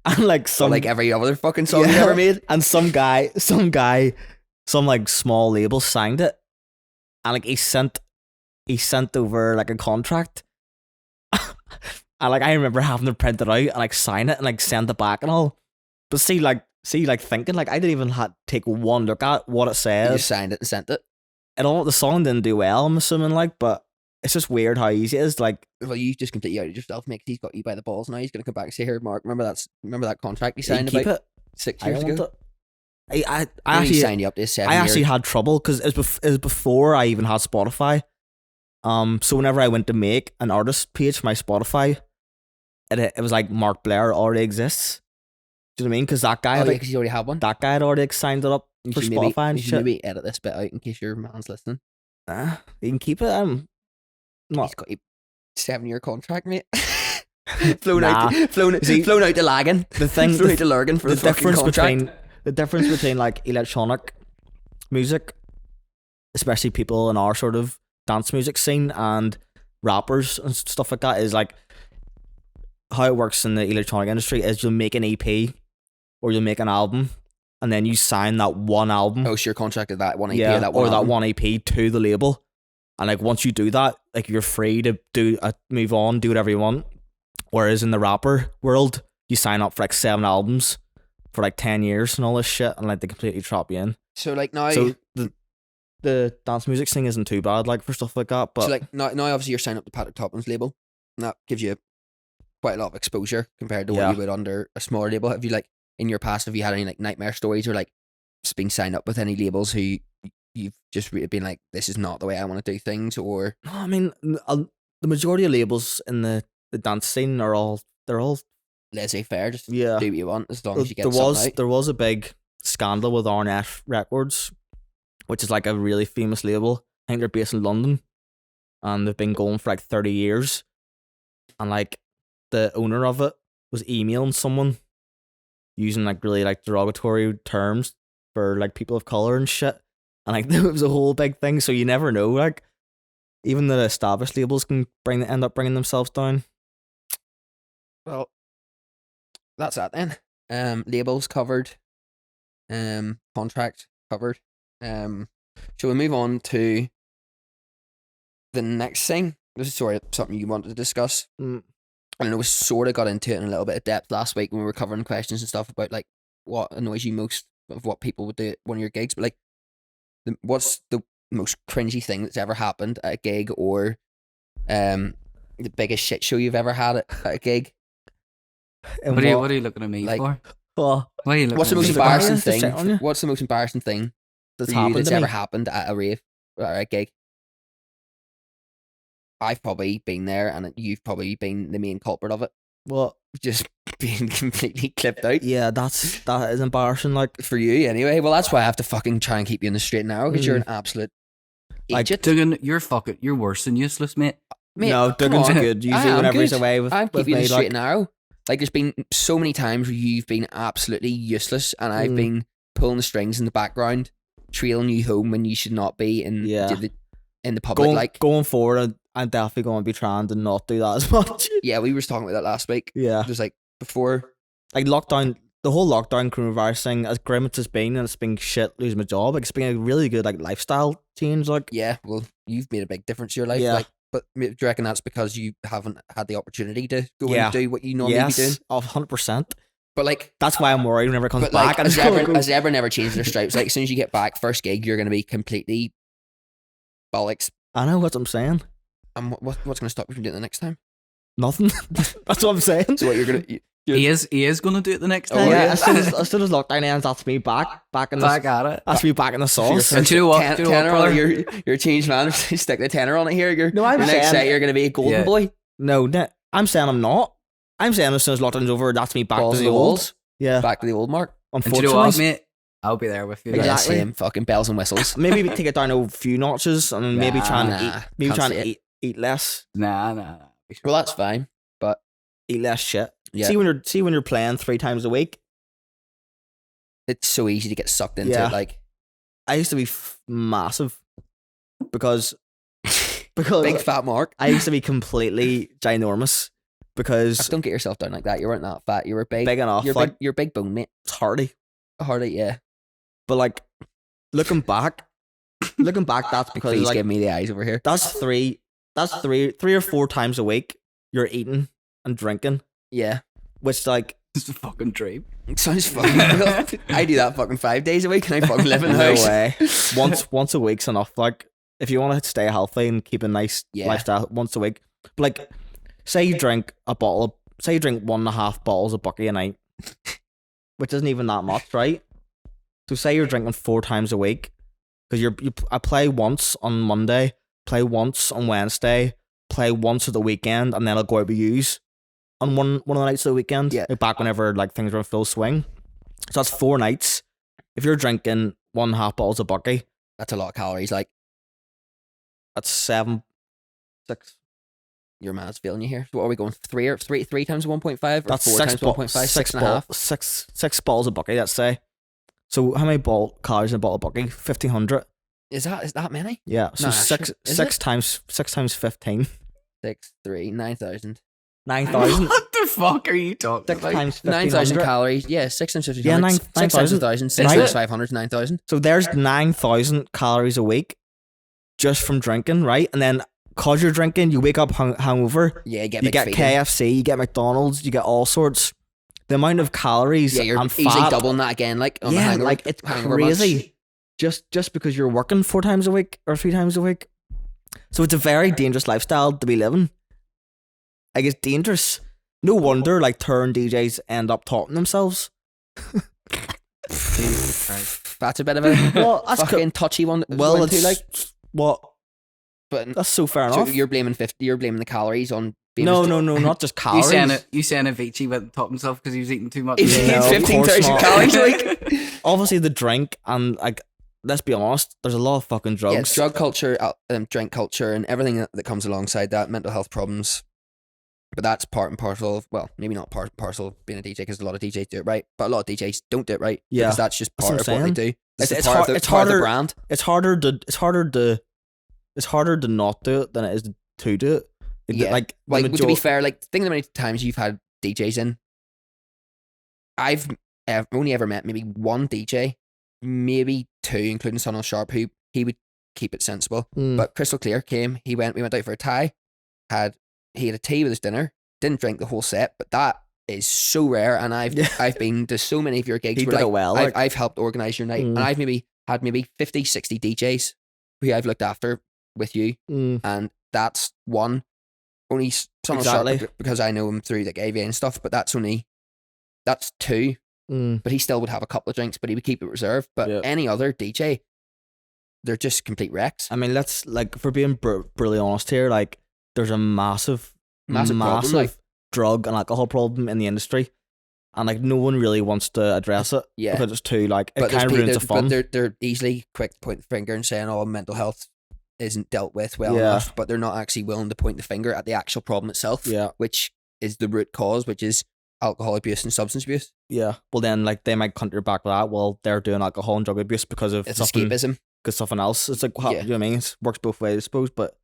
And like So some like every other fucking song you Yeah. ever made. and some like small label signed it, and like he sent over like a contract. And like I remember having to print it out and like sign it and like send it back and all. But see thinking like I didn't even take one look at what it You said. just signed it and sent it. And all the song didn't do well, I'm assuming, like, but it's just weird how easy it is. Like, Well, you just completely outed yourself, mate. 'Cause he's got you by the balls now. He's gonna come back and say, "Here, Mark, remember that contract you you signed keep about it. 6 I years don't ago? want it. I Maybe he actually signed you up to 7 I year. actually had trouble because it was before I even had Spotify. So whenever I went to make an artist page for my Spotify, it was like Mark BLAIR already exists. Do you know what I mean? Because that guy, Oh, yeah, like, 'cause you already have one. that guy had already signed it up You for should Spotify and you should shit. maybe edit this bit out in case your man's listening. You can keep it. He's got a 7 year contract, mate. flown Nah. out, flown out to Lagan. The thing, flown out to Lurgan for the fucking contract. The difference between like electronic music, especially people in our sort of dance music scene, and rappers and stuff like that, is like how it works in the electronic industry is you'll make an EP or you'll make an album and then you sign that one album. Oh, so you're contracted that one EP yeah, or that one or that album. one EP to the label. And like once you do that, like you're free to move on, do whatever you want. Whereas in the rapper world, you sign up for like 7 albums for like 10 years and all this shit, and like they completely trap you in. So like now, So the dance music thing isn't too bad, like for stuff like that. But so like now obviously you're signing up to Patrick Topping's label, and that gives you quite a lot of exposure compared to what you would under a smaller label. Have you like in your past, have you had any like nightmare stories or like just being signed up with any labels who you've just been like, this is not the way I want to do things? Or no, I mean the majority of labels in the dance scene they're all laissez-faire, just yeah. do what you want as long as you get something out. There was a big scandal with R&F Records, which is like a really famous label. I think they're based in London, and they've been going for like 30 years. And like the owner of it was emailing someone using like really like derogatory terms for like people of color and shit. And like it was a whole big thing. So you never know. Like even the established labels can end up bringing themselves down. Well, that's that then. Labels covered. Contract covered. Shall we move on to the next thing? This is sort of something you wanted to discuss. I know we sort of got into it in a little bit of depth last week when we were covering questions and stuff about like what annoys you most of what people would do at one of your gigs. But like, what's the most cringy thing that's ever happened at a gig, or the biggest shit show you've ever had at a gig? And what are you looking at me for? Well, What are you looking what's the at most me embarrassing Just check on you. thing? What's the most embarrassing thing that's for you happened that's to ever me. happened at a rave or a gig? I've probably been there, and you've probably been the main culprit of it. Well, Just being completely clipped out. yeah, that is embarrassing. Like For you, anyway. Well, that's why I have to fucking try and keep you in the straight and narrow, because you're an absolute Like, idiot. Dougan, you're worse than useless, mate. Mate, no, come Dougan's on. good. I Usually am whenever he's good. away with I'm with keeping me, it straight like and narrow. Like, there's been so many times where you've been absolutely useless, and I've been pulling the strings in the background, trailing you home when you should not be in the public. going forward, I'm definitely going to be trying to not do that as much. Yeah, we were talking about that last week. Yeah, Just like before, like lockdown, the whole lockdown coronavirus thing, as grim as it's been, and it's been shit losing my job. Like it's been a really good like lifestyle change. Like yeah, well, you've made a big difference in your life. Yeah. Like, but do you reckon that's because you haven't had the opportunity to go and do what you normally be doing? 100%. But like, That's why I'm worried whenever it comes but back. like, has ever never changed their stripes? Like, as soon as you get back, first gig, you're going to be completely bollocks. I know what I'm saying. And what's going to stop you from doing it the next time? Nothing. That's what I'm saying. So what you're going to... He is going to do it the next Oh, time. yeah, yeah. as soon as lockdown ends, that's me back in the Back at it. that's me back in the sauce. And do you know what? Do you know what, tenner on brother? it, you're a changed man. Stick the tenner on it here. No, I'm your next saying- set, you're going to be a golden Yeah. boy. No, I'm saying I'm not. I'm saying as soon as lockdown's over, that's me back Balls to to the the old. walls. Yeah, Back to the old Mark. And do you unfortunately. know what, mate? I'll be there with you. Yeah, Exactly. same fucking bells and whistles. Maybe take it down a few notches and maybe try and Nah, maybe can't try see and it. eat less. Nah. Well, that's fine. But Eat less shit. yeah, See when you're playing 3 times a week. it's so easy to get sucked into Yeah. it. Like, I used to be massive because big fat Mark. I used to be completely ginormous because Don't get yourself down like that. You weren't that fat. You were big. big enough. You're Like big. You're big bone, mate. it's hardy. Hardy, yeah. But like looking back, that's because Please like give me the eyes over here. that's three or 4 times a week you're eating and drinking, Yeah. which like It's a fucking dream. It sounds fucking real. I do that fucking 5 days a week, and I fucking live in the no house. way. Once a week's enough. Like if you want to stay healthy and keep a nice Yeah. lifestyle, once a week. But like say you drink 1.5 bottles of Bucky a night, which isn't even that much, right? So say you're drinking 4 times a week, because I play once on Monday, play once on Wednesday, play once at the weekend, and then I'll go out with yous on one of the nights of the weekend. Yeah. Like back whenever like things were in full swing. So that's 4 nights. If you're drinking 1.5 bottles of Bucky, That's a lot of calories. Like, that's 6 your math's failing you here. So what are we going? Three times 1.5 or That's 4 times 1.5? Six and a half. Six balls of bucky, let's say. So how many calories in a bottle of bucky? 1,500. Is that many? Yeah. So No, six times 15. 6, 3, 9,000. 9,000. What the fuck are you talking 6 about? times 9,000 1,500. calories. Yeah, 6 times 1,500. Yeah, 6 times 1,000. 6 Right. times 500 9,000. So there's 9,000 calories a week just from drinking, right? And then cause you're drinking, you wake up hungover. Yeah, You get KFC, you get McDonald's, you get all sorts. The amount of calories Yeah, you're and easily fat, doubling that again. Like, on the yeah, hangover, like it's hangover crazy. months. Just because you're working 4 times a week or 3 times a week. So it's a very dangerous lifestyle to be living. Like, it's dangerous. No wonder like turn DJs end up talking themselves. Jesus Christ. That's a bit of a Well, that's fucking touchy one. well, too, it's like, what? but That's so fair so enough. you're blaming the calories on being No, not just You calories. saying Avicii went and topped himself because he was eating too much? He No, eats of 15,000 course not. calories a week. Obviously, the drink and like, let's be honest, there's a lot of fucking drugs. Yeah, it's drug culture, drink culture, and everything that comes alongside that, mental health problems. But that's part and parcel of, well, maybe not part and parcel of being a DJ, because a lot of DJs do it right, but a lot of DJs don't do it right. Yeah. Because that's just That's part what of I'm what they do. It's It's, hard- part of the, it's part of the harder- brand. It's harder to not do it than it is to do it. Yeah. Like, Like, the to be fair, like, think of the many times you've had DJs in. I've only ever met maybe one DJ, maybe 2, including Sonal Sharp, who he would keep it sensible. Mm. But Crystal Clear came, we went out for a tie, he had a tea with his dinner, didn't drink the whole set, but that is so rare, and I've been to so many of your gigs He where did it like, well, I've, like. I've helped organise your night, and I've had 50, 60 DJs who I've looked after with you, and that's one. Only Sonal Exactly. Sharp because I know him through like AV and stuff, but that's 2. But he still would have a couple of drinks, but he would keep it reserved. But Yeah. any other DJ, they're just complete wrecks. I mean, let's, like, if we're being brutally honest here, like, there's a massive Problem, like, drug and alcohol problem in the industry, and like no one really wants to address it. Yeah. Because it's too, like, it but kind of ruins the fun. they're easily quick to point the finger and saying, "Oh, mental health isn't dealt with well Yeah. enough," but they're not actually willing to point the finger at the actual problem itself, Yeah. which is the root cause, which is alcohol abuse and substance abuse. Yeah. Well, then, like, they might counter back with that. Well, they're doing alcohol and drug abuse because of It's something, escapism. because something else. It's like, Yeah. you know what I mean? It works both ways, I suppose. But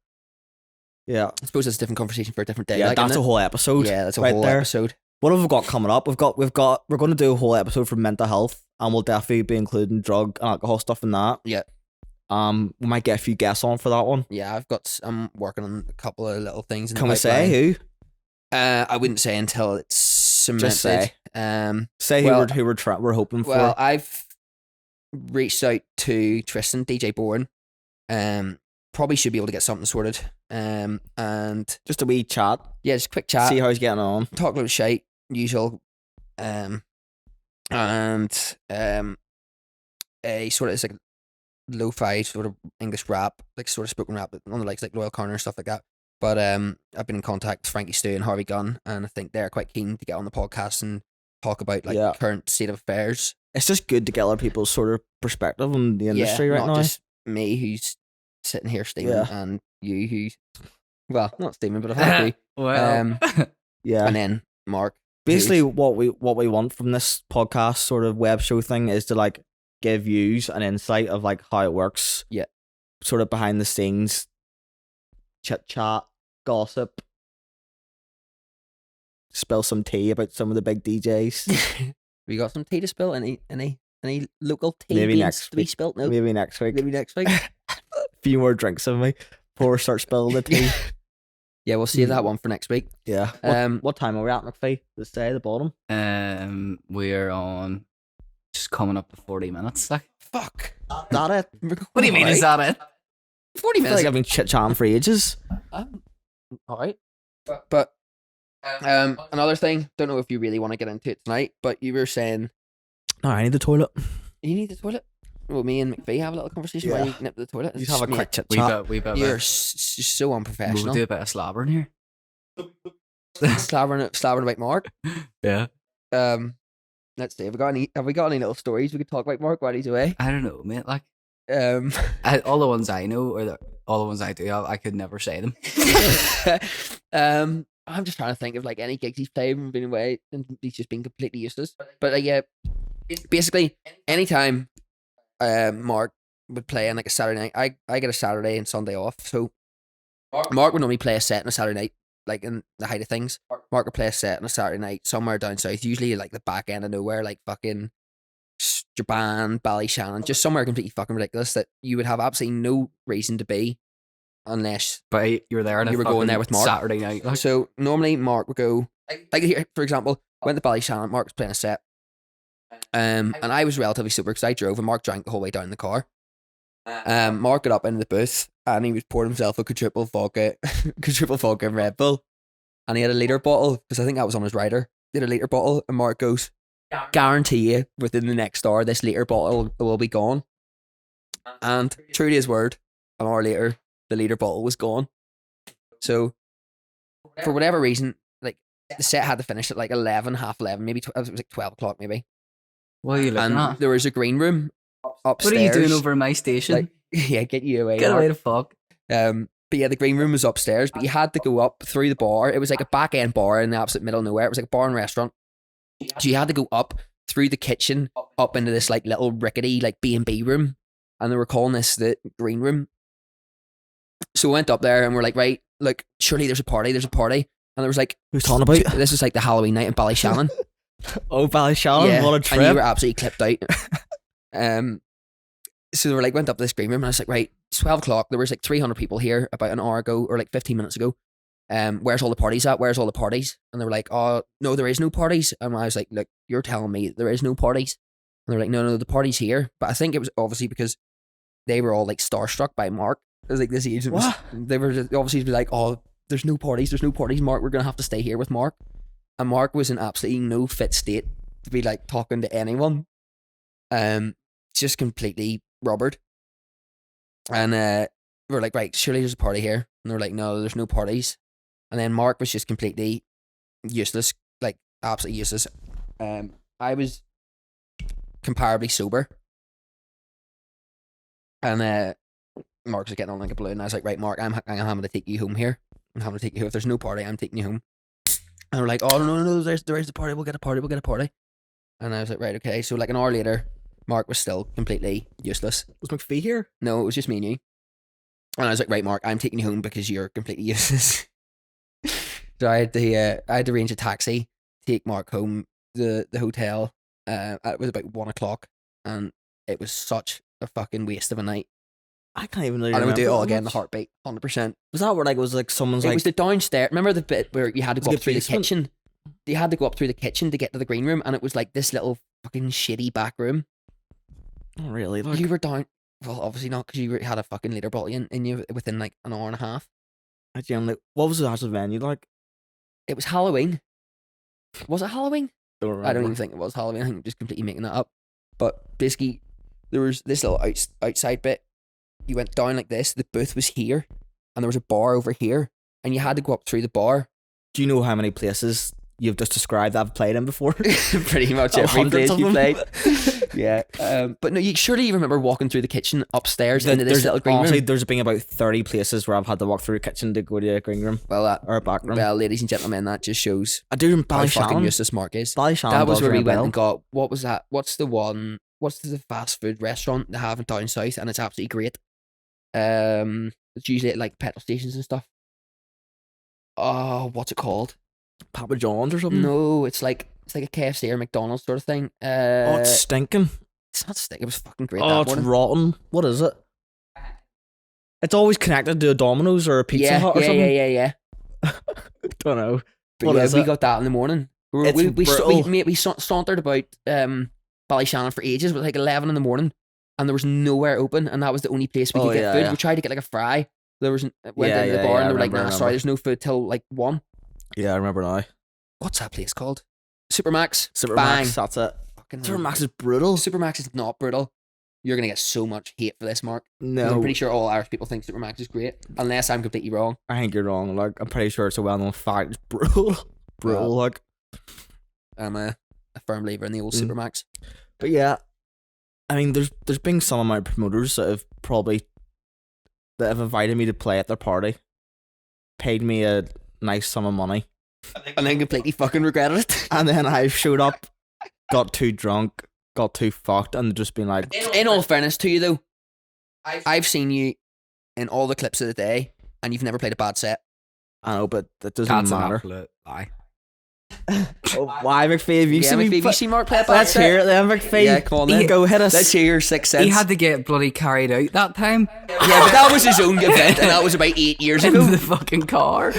yeah, I suppose that's a different conversation for a different day. yeah, like, that's isn't a it? whole episode. Yeah, that's a right whole there. episode. What have we got coming up? We're going to do a whole episode for mental health, and we'll definitely be including drug and alcohol stuff in that. Yeah. We might get a few guests on for that one. Yeah, I'm working on a couple of little things. In Can the we say who? I wouldn't say until it's cemented. Just say. Say well- who we're hoping for. Well, I've reached out to Tristan, DJ Bourne. Probably should be able to get something sorted. And Just a wee chat. yeah, just a quick chat. See how he's getting on. Talk a little shite, usual. And a sort of, it's like lo-fi sort of English rap, like sort of spoken rap, on the likes like Loyal Corner and stuff like that. But I've been in contact with Frankie Stu and Harvey Gunn, and I think they're quite keen to get on the podcast and talk about like Yeah. the current state of affairs. It's just good to get other people's sort of perspective on the industry right not now. just me who's sitting here steaming, Yeah. and you who's, well, not steaming, but I've had to. Well, Yeah. And then Mark. Basically, what we want from this podcast sort of web show thing is to like give views an insight of like how it works. Yeah. Sort of behind the scenes, chit chat, gossip, spill some tea about some of the big DJs. We got some tea to spill? Any local tea Maybe beans next to be week. spilt? No. Maybe next week. Maybe next week. Few more drinks of me before we start spilling the tea. Yeah, we'll save that one for next week. Yeah. What time are we at, McPhee? Does it say at the bottom? we're on just coming up to 40 minutes. Like, Fuck. That it? what do you mean? Is that it? 40 I feel minutes? like I've been chit chatting for ages. All right. But another thing, don't know if you really want to get into it tonight, but you were saying No, I need the toilet. you need the toilet. Well, me and McVeigh have a little conversation while you nip to the toilet. You have a quick chit We chat. bet. You're just so unprofessional. We'll do a bit of slobbering here. Slabbering about Mark. Yeah. Let's see. Have we got any little stories we could talk about Mark while he's away? I don't know, mate. Like, Um, all the ones I know are that all the ones I do have, I could never say them. I'm just trying to think of like any gigs he's played and been away and he's just been completely useless. But yeah, basically anytime Mark would play on like a Saturday night, I get a Saturday and Sunday off. So Mark would normally play a set on a Saturday night, like in the height of things. Mark would play a set on a Saturday night somewhere down south, usually like the back end of nowhere, like fucking Japan, Ballyshannon, just somewhere completely fucking ridiculous that you would have absolutely no reason to be unless But you're there and you were going there with Mark. Saturday night. Like, So normally Mark would go, like here, for example, went to Ballyshannon, Mark was playing a set. And I was relatively sober because I drove and Mark drank the whole way down in the car. Mark got up into the booth and he was pouring himself a quadruple vodka Red Bull. And he had a litre bottle because I think that was on his rider. He had a litre bottle and Mark goes, guarantee you within the next hour this litre bottle will be gone. And true to his word, an hour later, the litre bottle was gone. So for whatever reason, like the set had to finish at like 11, half 11, maybe it was like 12 o'clock maybe. what are you looking And at? there was a green room upstairs. What are you doing over in my station? Like, yeah, get you away. Get Mark. away the fuck. But yeah, the green room was upstairs, but you had to go up through the bar. It was like a back end bar in the absolute middle of nowhere. It was like a bar and restaurant. So you had to go up through the kitchen, up into this like little rickety like B&B room. And they were calling this the green room. So we went up there and we're like, right, look, surely there's a party. And there was like, Who's talking about? this was like the Halloween night in Ballyshannon. Oh, Ballyshannon, Yeah, what a and you trip. were absolutely clipped out. So they were like, went up to this green room and I was like, right, it's 12 o'clock. There was like 300 people here about an hour ago or like 15 minutes ago. Where's all the parties at? Where's all the parties? And they were like, oh, no, there is no parties. And I was like, look, you're telling me there is no parties? And they were like, no, the party's here. But I think it was obviously because they were all like starstruck by Mark. It was like this agent was, they were just obviously be like, oh, there's no parties, Mark, we're going to have to stay here with Mark. And Mark was in absolutely no fit state to be like talking to anyone. Just completely rubbered. And we were like, right, surely there's a party here. And they were like, no, there's no parties. And then Mark was just completely useless, like absolutely useless. I was comparably sober. And Mark was getting on like a balloon. And I was like, right, Mark, I'm having to take you home here. I'm having to take you home. If there's no party, I'm taking you home. And we're like, oh, no, there's the party. We'll get a party. And I was like, right, okay. So like an hour later, Mark was still completely useless. Was McPhee here? No, it was just me and you. And I was like, right, Mark, I'm taking you home because you're completely useless. So I had to arrange a taxi, take Mark home. The hotel, it was about 1 o'clock, and it was such a fucking waste of a night. I can't even really And I would do it all again, the much. heartbeat, 100%. Was that where like it was like someone's It like was the downstairs. Remember the bit where you had to Was go it up the through the basement? kitchen? You had to go up through the kitchen to get to the green room, and it was like this little fucking shitty back room. oh, really? Like, You were down. Well, obviously not, because you had a fucking liter bottle in you within like an hour and a half. again, like, what was the actual venue like? It was Halloween. Was it Halloween? Don't I don't remember. even think it was Halloween. I think I'm just completely making that up. But basically, there was this little outside bit. You went down like this. The booth was here, and there was a bar over here, and you had to go up through the bar. Do you know how many places you've just described I've played in before? Pretty much Oh, every hundreds place of you them. played. Yeah. But no, you surely you remember walking through the kitchen upstairs into this There's little green honestly, room. there's been about 30 places where I've had to walk through a kitchen to go to a green room Well, or a back room. well, ladies and gentlemen, that just shows I do in how fucking Ballyshannon. useless Mark is. Ballyshannon That was does where we ring a went bell. and got, what was that? What's the fast food restaurant they have in down south, and it's absolutely great. It's usually at like petrol stations and stuff. Oh, what's it called? Papa John's or something? No, it's like a KFC or McDonald's sort of thing. Oh, it's stinking. It's not stick. It was fucking great. Oh, that it's morning. rotten. What is it? It's always connected to a Domino's or a Pizza Hut or something. Yeah. Don't know. But What yeah, is we it? got that in the morning. We It's brutal. we sauntered about Ballyshannon for ages, but like 11 in the morning, and there was nowhere open, and that was the only place we could Oh, get yeah, food. yeah. We tried to get like a fry. There was went Yeah, into the yeah, bar yeah, and they were I like, "Nah, remember. sorry, there's no food till like 1." Yeah, I remember now. What's that place called? Supermax. Supermax, Bang. that's it. Fucking Supermax is brutal. Supermax is not brutal. You're gonna get so much hate for this, Mark. 'Cause No, I'm pretty sure all Irish people think Supermax is great, unless I'm completely wrong. I think you're wrong. Like, I'm pretty sure it's a well-known fact. It's brutal. Brutal, Well. like. I'm a firm believer in the old Mm. Supermax. But yeah, I mean, there's been some of my promoters that have probably that have invited me to play at their party, paid me a nice sum of money, and then completely fucking regretted it. and then I showed up, got too drunk, got too fucked, and just been like, In all fairness to you though, I've seen you in all the clips of the day, and you've never played a bad set. I know, but that doesn't That's an matter. absolute lie. Why, McPhee? Have you seen me? Have you seen Mark play a bad Let's set? hear it then, McPhee. Yeah, come on then. Go hit us. Let's hear your 6 cents. He had to get bloody carried out that time Yeah, but that was his own event, and that was about 8 years in ago. the fucking car.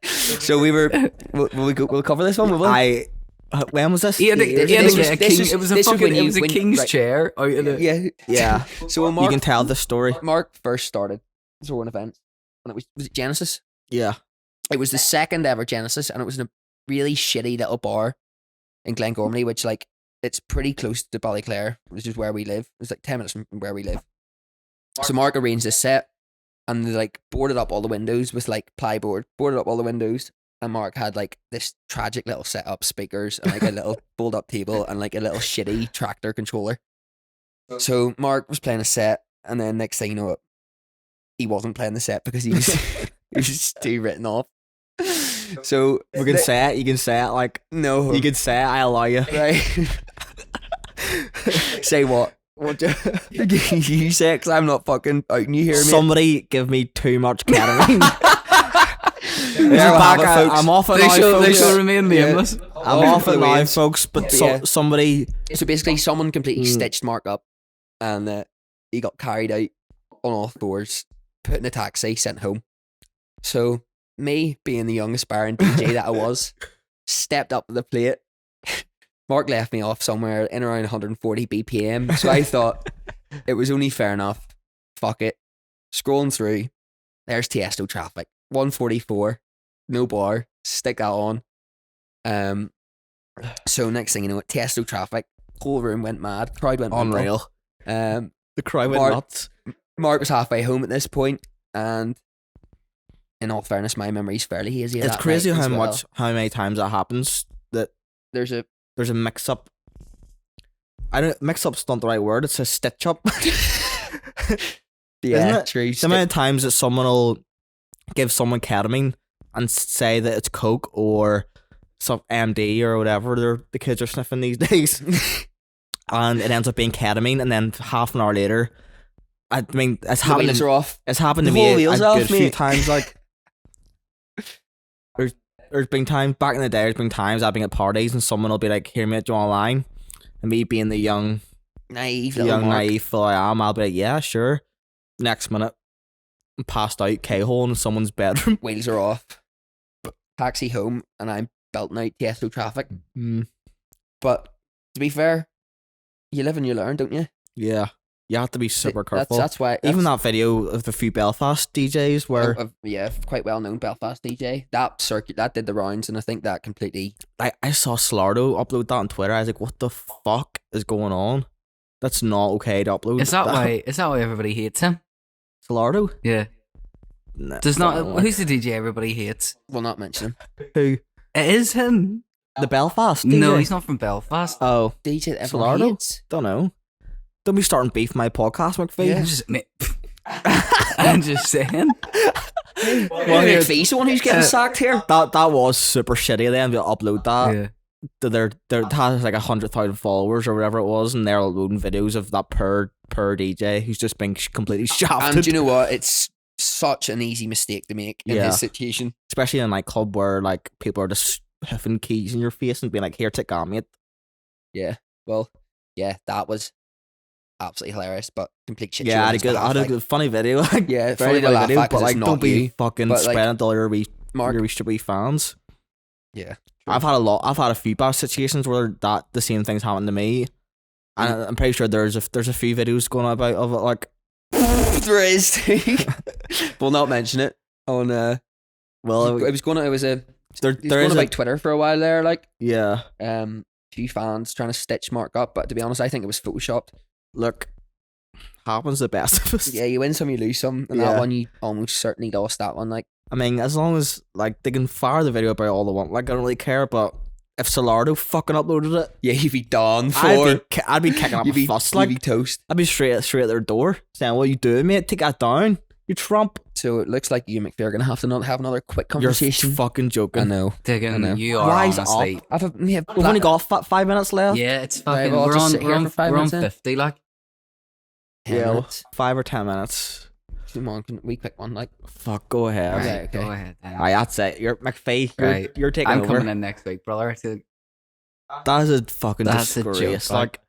So we were. We'll cover this one. Will we? When was this? He had to This get was- a this king. was- It was a this was fucking. when It you- was a when- king's right. chair out of the. Yeah. Yeah. So when You Mark can tell the story. Mark first started throwing events, and it was it Genesis? Yeah. It was the second ever Genesis, and it was in a really shitty little bar in Glengormley, which like it's pretty close to Ballyclare, which is where we live. It's like 10 minutes from where we live. So Mark arranged this set, and they like boarded up all the windows with like plyboard, boarded up all the windows, and Mark had like this tragic little setup, speakers, and like a little fold up table, and like a little shitty tractor controller. So Mark was playing a set, and then next thing you know, he wasn't playing the set because he was he was just too written off. So We can say it. You can say it. Like, no, you can say it. I allow you. right. Say what? What do you say? Because I'm not fucking out, and you hear me. Somebody give me too much ketamine. There we have it, folks. I'm off it They now, shall folks. remain nameless. I'm off it the now, waves. folks. But Yeah. somebody. So basically, someone completely stitched Mark up, and he got carried out on all fours, put in a taxi, sent home. So me, being the young aspiring DJ that I was, stepped up to the plate. Mark left me off somewhere in around 140 BPM, so I thought it was only fair enough. Fuck it. Scrolling through, there's Tiesto Traffic, 144, no bar, stick that on. So next thing you know, Tiesto Traffic, whole room went mad, crowd went mental. Unreal. Um, The crowd went Mark- nuts. Mark was halfway home at this point, and in all fairness, my memory's fairly hazy. of It's that crazy night how as well. how many times that happens. That There's a there's a mix up. I don't mix up's not the right word. It's a stitch up. yeah, it? true. So many times that someone will give someone ketamine and say that it's coke or some MD or whatever the kids are sniffing these days, and it ends up being ketamine, and then half an hour later, I mean, it's The happened. wheels are off. It's happened to The whole me a wheels off, good few mate. times. Like there's been times back in the day. There's been times I've been at parties and someone will be like, "Hear me, do you want a line?" And me being the young Naive, naive fool I am, I'll be like, "Yeah, sure." Next minute, I'm passed out, K-hole in someone's bedroom. Wheels are off. Taxi home, and I'm belting out Tiesto Traffic. But to be fair, you live and you learn, don't you? Yeah, you have to be super careful. That's why. Even that's- that video of the few Belfast DJs where yeah, quite well known Belfast DJ. That circuit that did the rounds, and I think that completely. I saw Slardo upload that on Twitter. I was like, "What the fuck is going on? That's not okay to upload." Is that why? Is that why everybody hates him? Slardo? Yeah. Nah, Does not. don't like- Who's the DJ everybody hates? Will not mention him. who? It is him. The Belfast DJ? No, he's not from Belfast. Oh, DJ that everyone Solardo? hates. don't know. Don't be starting beef my podcast, McPhee. Yeah. I'm just, I'm just saying. Well, here- McPhee's the one who's getting sacked here. That was super shitty of them to upload that. Yeah. To their it has like 100,000 followers or whatever it was, and they're uploading videos of that per DJ who's just been completely shafted. And do you know what? It's such an easy mistake to make in Yeah. his situation. Especially in a nightclub where like people are just huffing keys in your face and being like, "Here, take on, mate." Yeah. Well, yeah, that was absolutely hilarious, but complete shit. Yeah, show I on had a his good, behalf, I had a like, good funny video. Like, yeah, very funny to funny laugh video, at 'cause but like, it's not don't be you. fucking But, like, spreading it to your Mark. wee fans. Yeah. I've had a few bad situations where that the same things happened to me, and I'm pretty sure there's a few videos going about of it. Like, There is too. We'll not mention it on. well, It was going. It was a. there It was there going is about Twitter for a while there, like yeah. few fans trying to stitch Mark up, but to be honest, I think it was photoshopped. Look, happens the best of us. Yeah, you win some, you lose some, and Yeah. that one you almost certainly lost that one. Like, I mean, as long as like they can fire the video about all they want, like I don't really care. But if Solardo fucking uploaded it, Yeah, you'd be done for. I'd be kicking up you'd a be, fuss. you'd Like, be toast. I'd be straight at their door saying, "What are you doing, mate? Take that down, you Trump." So it looks like you and McPhee are going to have to not have another quick You're conversation. fucking joking. I know. I know. Digging, you are Rise honestly. up. Yeah, We've only got 5 minutes left. Yeah, it's Right, fucking. well, I'll we're just on. sit here for 5 We're on minutes then. 50. Like, 10 Yeah, minutes. 5 or 10 minutes. Come on, we quick one. Like, Fuck, go ahead. right, Okay, okay. go ahead. Then. Aye, that's it. You're McPhee. Right. You're taking I'm over. coming in next week, brother. That is a fucking That's a disgrace. joke, Like,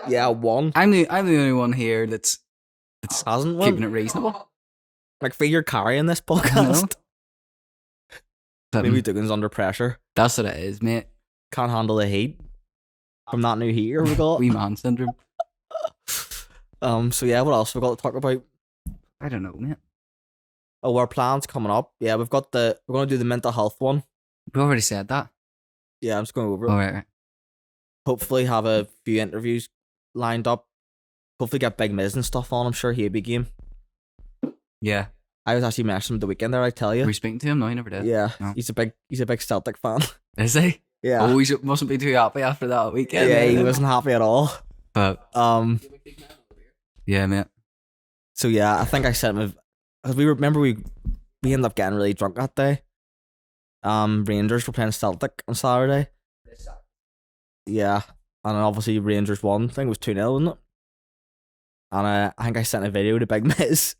yeah, one I'm the only one here that's hasn't keeping one. it reasonable. McPhee, you're carrying this podcast. But Maybe Dougan's under pressure. that's what it is, mate. Can't handle the heat from that new heater we got. Wee man syndrome. So yeah, what else we got to talk about? I don't know, mate. Oh, our plans coming up. Yeah, we're gonna do the mental health one. We already said that. Yeah, I'm just going over it. All right. Hopefully have a few interviews lined up. Hopefully get Big Miz and stuff on. I'm sure he'd be game. Yeah. I was actually mentioning him the weekend there, I tell you. Were you speaking to him? No, you never did. Yeah, No. he's a big Celtic fan. Is he? Yeah. Oh, he mustn't be too happy after that weekend. Yeah, he wasn't happy at all. But yeah, mate. So yeah, I think I sent him because we ended up getting really drunk that day. Rangers were playing Celtic on Saturday. Yeah, and obviously Rangers won. I think it was 2-0, wasn't it? And I think I sent a video to Big Miz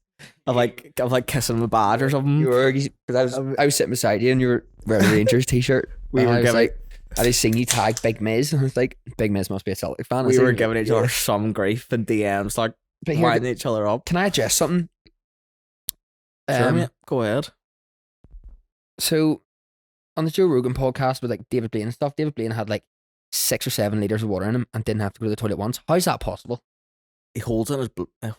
of kissing him a badge or something. you were, because I was sitting beside you and you were wearing a Rangers t-shirt. We And were I was giving- like, I just seen you tag Big Miz, and I was like, Big Miz must be a Celtic fan. We I were said, giving each other some grief in DMs, like But here, winding each other up. can I address something? Sure, mate. Go ahead. So, on the Joe Rogan podcast with like David Blaine and stuff, David Blaine had like 6 or 7 liters of water in him and didn't have to go to the toilet once. How's that possible? He holds it in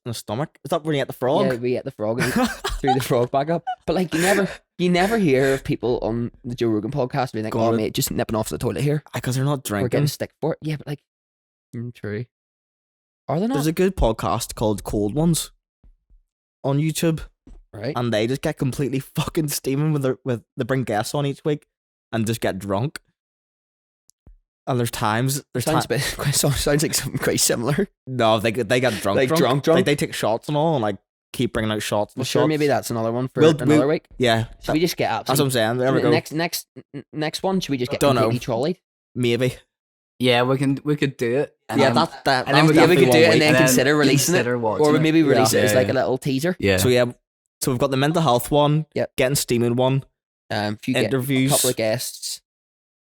his stomach. Is that when he ate the frog? Yeah, we ate the frog and he threw the frog back up. But like, you never hear of people on the Joe Rogan podcast being like, Go "Oh on. mate, just nipping off to the toilet here. Because they're not We're getting drinking. stick for it." Yeah, but like, true. Are they not? There's a good podcast called Cold Ones on YouTube, right. and they just get completely fucking steaming with they bring guests on each week and just get drunk. And there's times Sounds like something quite similar. no, they get drunk, Like drunk. Like they take shots and all, and like keep bringing out shots. And Well, sure, shots. maybe that's another one for We'll- another week. Yeah, Should we just get that's what absolutely I'm saying. There we go. next one? Should we just get Don't know. completely trolleyed? Maybe. Yeah, we could do it. Yeah, that. and then that's we- Yeah, we definitely could do one it and week. then And then consider releasing consider it, watching or we it. maybe release it Yeah, as like yeah. a little teaser. Yeah. So yeah, so we've got the mental health one. Yep. Getting steaming one. Few Interviews. a couple of guests.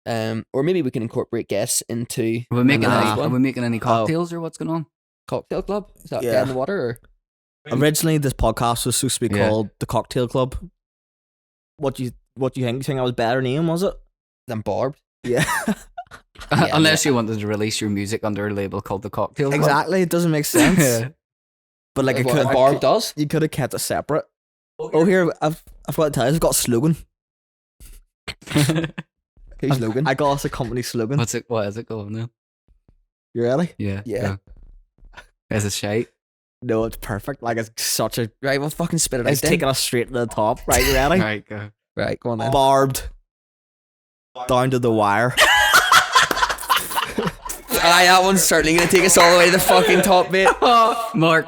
Or maybe we can incorporate guests into Are we making the any, next are one. we making any cocktails or what's going on? Cocktail Club. Is that Yeah. Dead in the Water? Or? Originally, this podcast was supposed to be Yeah. called the Cocktail Club. What do you think? You think that was a better name? Was it? Then Barbed. Yeah. Yeah, Unless you wanted to release your music under a label called the Cocktail Club. Exactly. It doesn't make sense. But like, What Barb does. you could have kept it separate. Oh, here I've got to tell you, I've got a slogan. Who's Logan? I got us a company slogan. What is it called now? You ready? Yeah. Yeah. Go. Is it shite? No, it's perfect. Like it's such a. Right, well, fucking spit it out It's then. taking us straight to the top. Right, you ready? Right, go. Right, go on then. Barbed. Down to the wire. Aye, that one's certainly going to take us all the way to the fucking top, mate. Mark.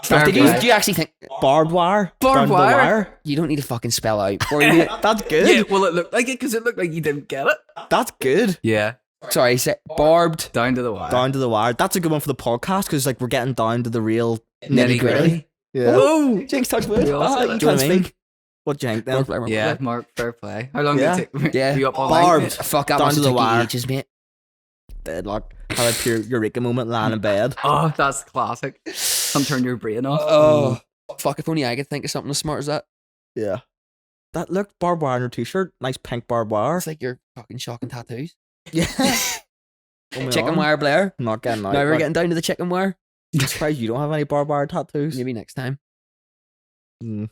Do you actually think Barbed wire. Barbed Down to the wire? wire. you don't need to fucking spell out? Or you need That's good. Yeah, well, it looked like it because it looked like you didn't get it. That's good. Yeah. sorry, say barbed. Down to the wire. Down to the wire. That's a good one for the podcast because like we're getting down to the real Nitty gritty. Yeah. Whoa, Jinx touch wood. We all Ah, said you that. Do you know can't what I mean? speak. What do you think then? Yeah, Mark, fair play. How long Yeah. did it take? Yeah. You up all Barbed. night? Fuck, that Down must to have the taken wire. ages, mate. Deadlock. Had a pure eureka moment lying in bed. Oh, that's classic. Come turn your brain off. Oh, fuck, if only I could think of something as smart as that. Yeah. That look, barbed wire on your t-shirt. Nice pink barbed wire. It's like your fucking shocking tattoos. Yeah. Chicken wire Blair. I'm not getting out. Now we're like, getting down to the chicken wire. I'm surprised you don't have any barbed wire tattoos. Maybe next time. Mm.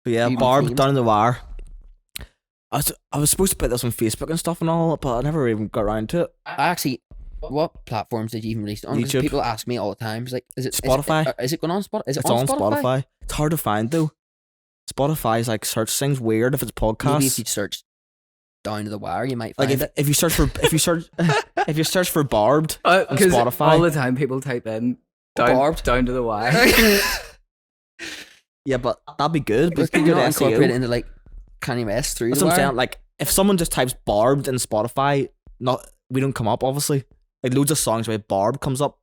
But yeah, You barbed themed. down in the wire. I was supposed to put this on Facebook and stuff and all, but I never even got around to it. I actually, what platforms did you even release it on? 'Cause YouTube. people ask me all the time. It's like, is it Spotify. Is it going on Spotify? Is it It's on Spotify. It's hard to find though. Spotify's like search thing's weird if it's podcasts. Maybe if you search Down to the Wire, you might find like it. if you search for if you search for Barbed on Because Spotify, all the time people type in Barbed. down to the wire. yeah, but that'd be good. But But you good not SEO. incorporate it into like Kanye West through That's the what I'm wire. saying. Like if someone just types Barbed in Spotify, we don't come up obviously. Like loads of songs where Barb comes up.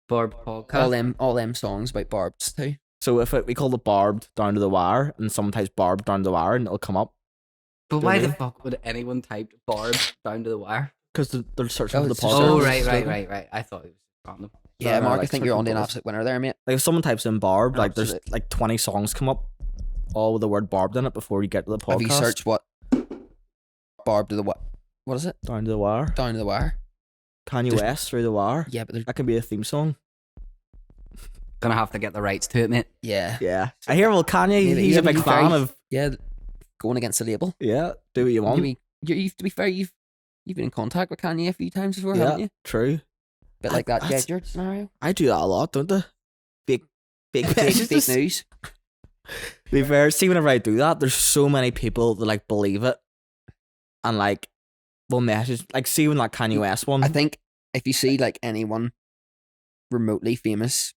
Barb podcast. All them songs about Barbs too. So if we call it Barbed Down to the Wire and someone types Barbed Down to the Wire and it'll come up But why the Really? fuck would anyone type Barb down to the wire? because they're searching Oh, for the it's just- podcast. Oh, Service. right. I thought it was random. Yeah, no, Mark, like I think you're on to an certain absolute winner there, mate. Like if someone types in Barbed, like there's Absolutely. like 20 songs come up, all with the word Barbed in it before you get to the podcast. Have you searched what Barb to the what? What is it? Down to the Wire? Down to the Wire. Kanye There's- West Through the Wire. Yeah, but there's That can be a theme song. Gonna have to get the rights to it, mate. yeah. Yeah. I hear, well, Kanye, Yeah, but he's yeah, a big but fan very- of, Yeah, going against the label. yeah, do what you want. To be fair, you've been in contact with Kanye a few times before, Yeah, haven't you? true. Bit like that That's- Jedward scenario. I do that a lot, don't I? Fake Fake news. To be fair, see, whenever I do that, there's so many people that like believe it and like will message. Like, see when that Kanye West one. I think if you see like anyone remotely famous,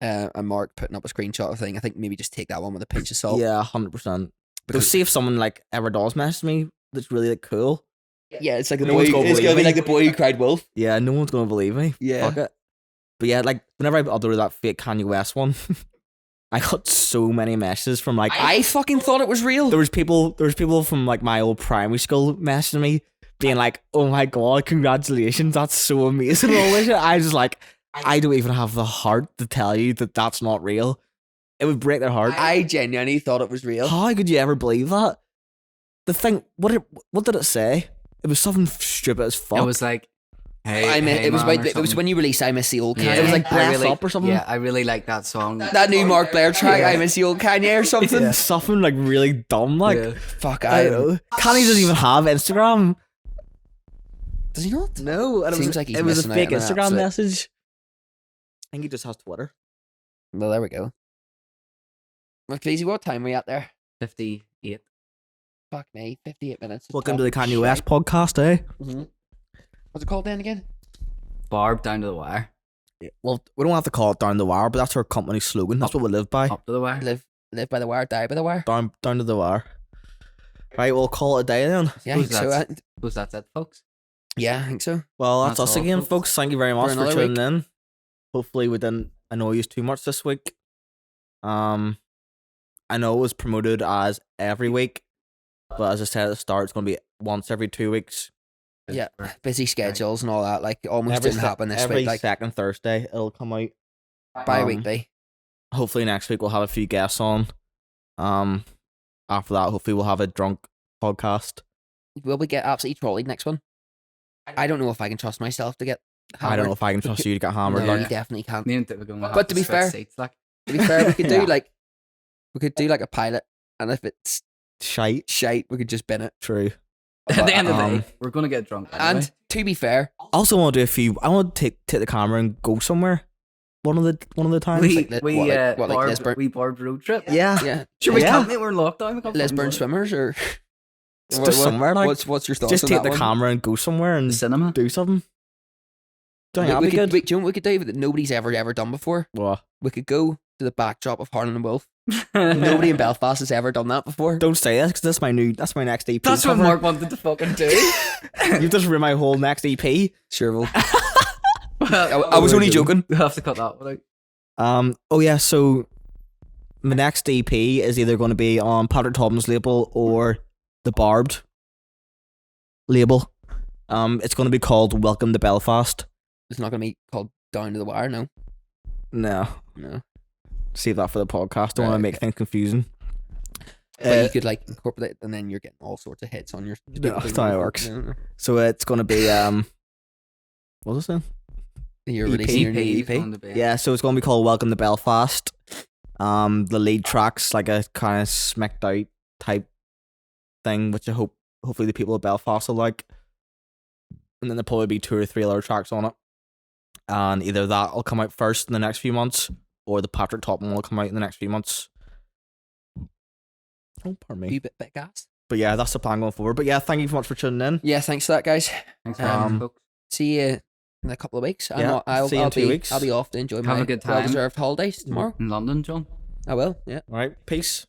and Mark putting up a screenshot of thing, I think maybe just take that one with a pinch of salt. yeah, 100%. Because Because see if someone like ever does message me that's really like cool. yeah, it's like the No boy. one's gonna It's gonna believe be me. like the boy who cried wolf. Yeah, no one's gonna believe me. Yeah. Fuck it. But yeah, like whenever I uploaded that fake Kanye West one, I got so many messages from like I fucking thought it was real. there was people from like my old primary school messaging me being like, "Oh my god, congratulations, that's so amazing!" and all this shit. I was just like, I don't even have the heart to tell you that that's not real. It would break their heart. I genuinely thought it was real. How could you ever believe that? The thing, what did it say? It was something stupid as fuck. It was like, hey, I mean, hey, it was man, about or it was something. when you released I Miss the Old Kanye. Yeah, It was like I Breath really, Up or something. Yeah, I really like that song. that new Mark Blair track, Yeah. I Miss the Old Kanye or something. Yeah. Something like really dumb. Like Yeah. Fuck, I I don't know. Kanye doesn't even have Instagram. Does he not? No, and Seems like he's it was a missing out fake on an Instagram absolute- message. I think he just has Twitter. Well, there we go. Well, Cleasy, what time are we at there? 58. Fuck me, 58 minutes. Welcome to the Kanye West podcast, eh? Mm-hmm. What's it called then again? Barb down to the wire. Well, we don't have to call it Down the Wire, but that's our company slogan. That's what we live by. Up to the wire. Live by the wire, die by the wire. Down to the wire. Right, we'll call it a day then. Yeah, I Who's think so. that? Was that it, folks? Yeah, I think so. Well, that's That's us all, again, folks. folks. Thank you very much for another tuning in. Hopefully, we didn't annoy you too much this week. I know it was promoted as every week, but as I said at the start, it's going to be once every 2 weeks. Yeah, busy schedules and all that. Like almost Every didn't se- happen this every week. Like second Thursday, it'll come out. bi-weekly. Hopefully, next week we'll have a few guests on. After that, hopefully, we'll have a drunk podcast. Will we get absolutely trolleyed next one? I don't know if I can trust myself to get. I don't know if I can trust you to get hammered. No, like, you definitely can't. Me and Dave are going to have But to be switch fair- seats, like. To be fair, we could do Yeah. like a pilot, and if it's shite. shite, we could just bin it. True. At the end of the Um, day, we're going to get drunk. Anyway. And to be fair, I also want to do a few. I want to take the camera and go somewhere. One of the times. we like Lisburn? we Barbed road trip. yeah. yeah, Sure, we Yeah. can't, mate. We're in lockdown. We can't Lisburn fucking go. swimmers or Just somewhere like. what's your thoughts? Just on take that the one? camera and go somewhere The and cinema. do something. Do you think We that'd be could, good? do you know what we could do that nobody's ever done before? What? We could go to the backdrop of Harlan and Wolf. Nobody in Belfast has ever done that before. Don't say this because that's my next EP. That's what cover. Mark wanted to fucking do. You've just ruined my whole next EP. Sure, well, Well, I was only joking. We'll have to cut that one out. Oh yeah. So my next EP is either going to be on Patrick Tobin's label or the Barbed label. It's going to be called Welcome to Belfast. It's not going to be called Down to the Wire, no. No, No. save that for the podcast. Don't want to Right, make things confusing. But you could like incorporate it and then you're getting all sorts of hits on your. No, that's not how it works. No. So it's going to be what's this then? You're EP. releasing your new EP EP. is going to be- Yeah, so it's going to be called Welcome to Belfast. The lead track's like a kind of smacked out type thing, which I hopefully the people of Belfast will like. And then there'll probably be 2 or 3 other tracks on it. And either that will come out first in the next few months, or the Patrick Topham will come out in the next few months. Oh, pardon wee me. bit gas. But yeah, that's the plan going forward. But yeah, thank you so much for tuning in. Yeah, thanks for that, guys. Thanks for having us, folks. See you in a couple of weeks. Yeah, see you in 2 weeks. I'll be off to enjoy Have my a good time. well-deserved holidays tomorrow. In London, John. I will. Yeah. All right, peace.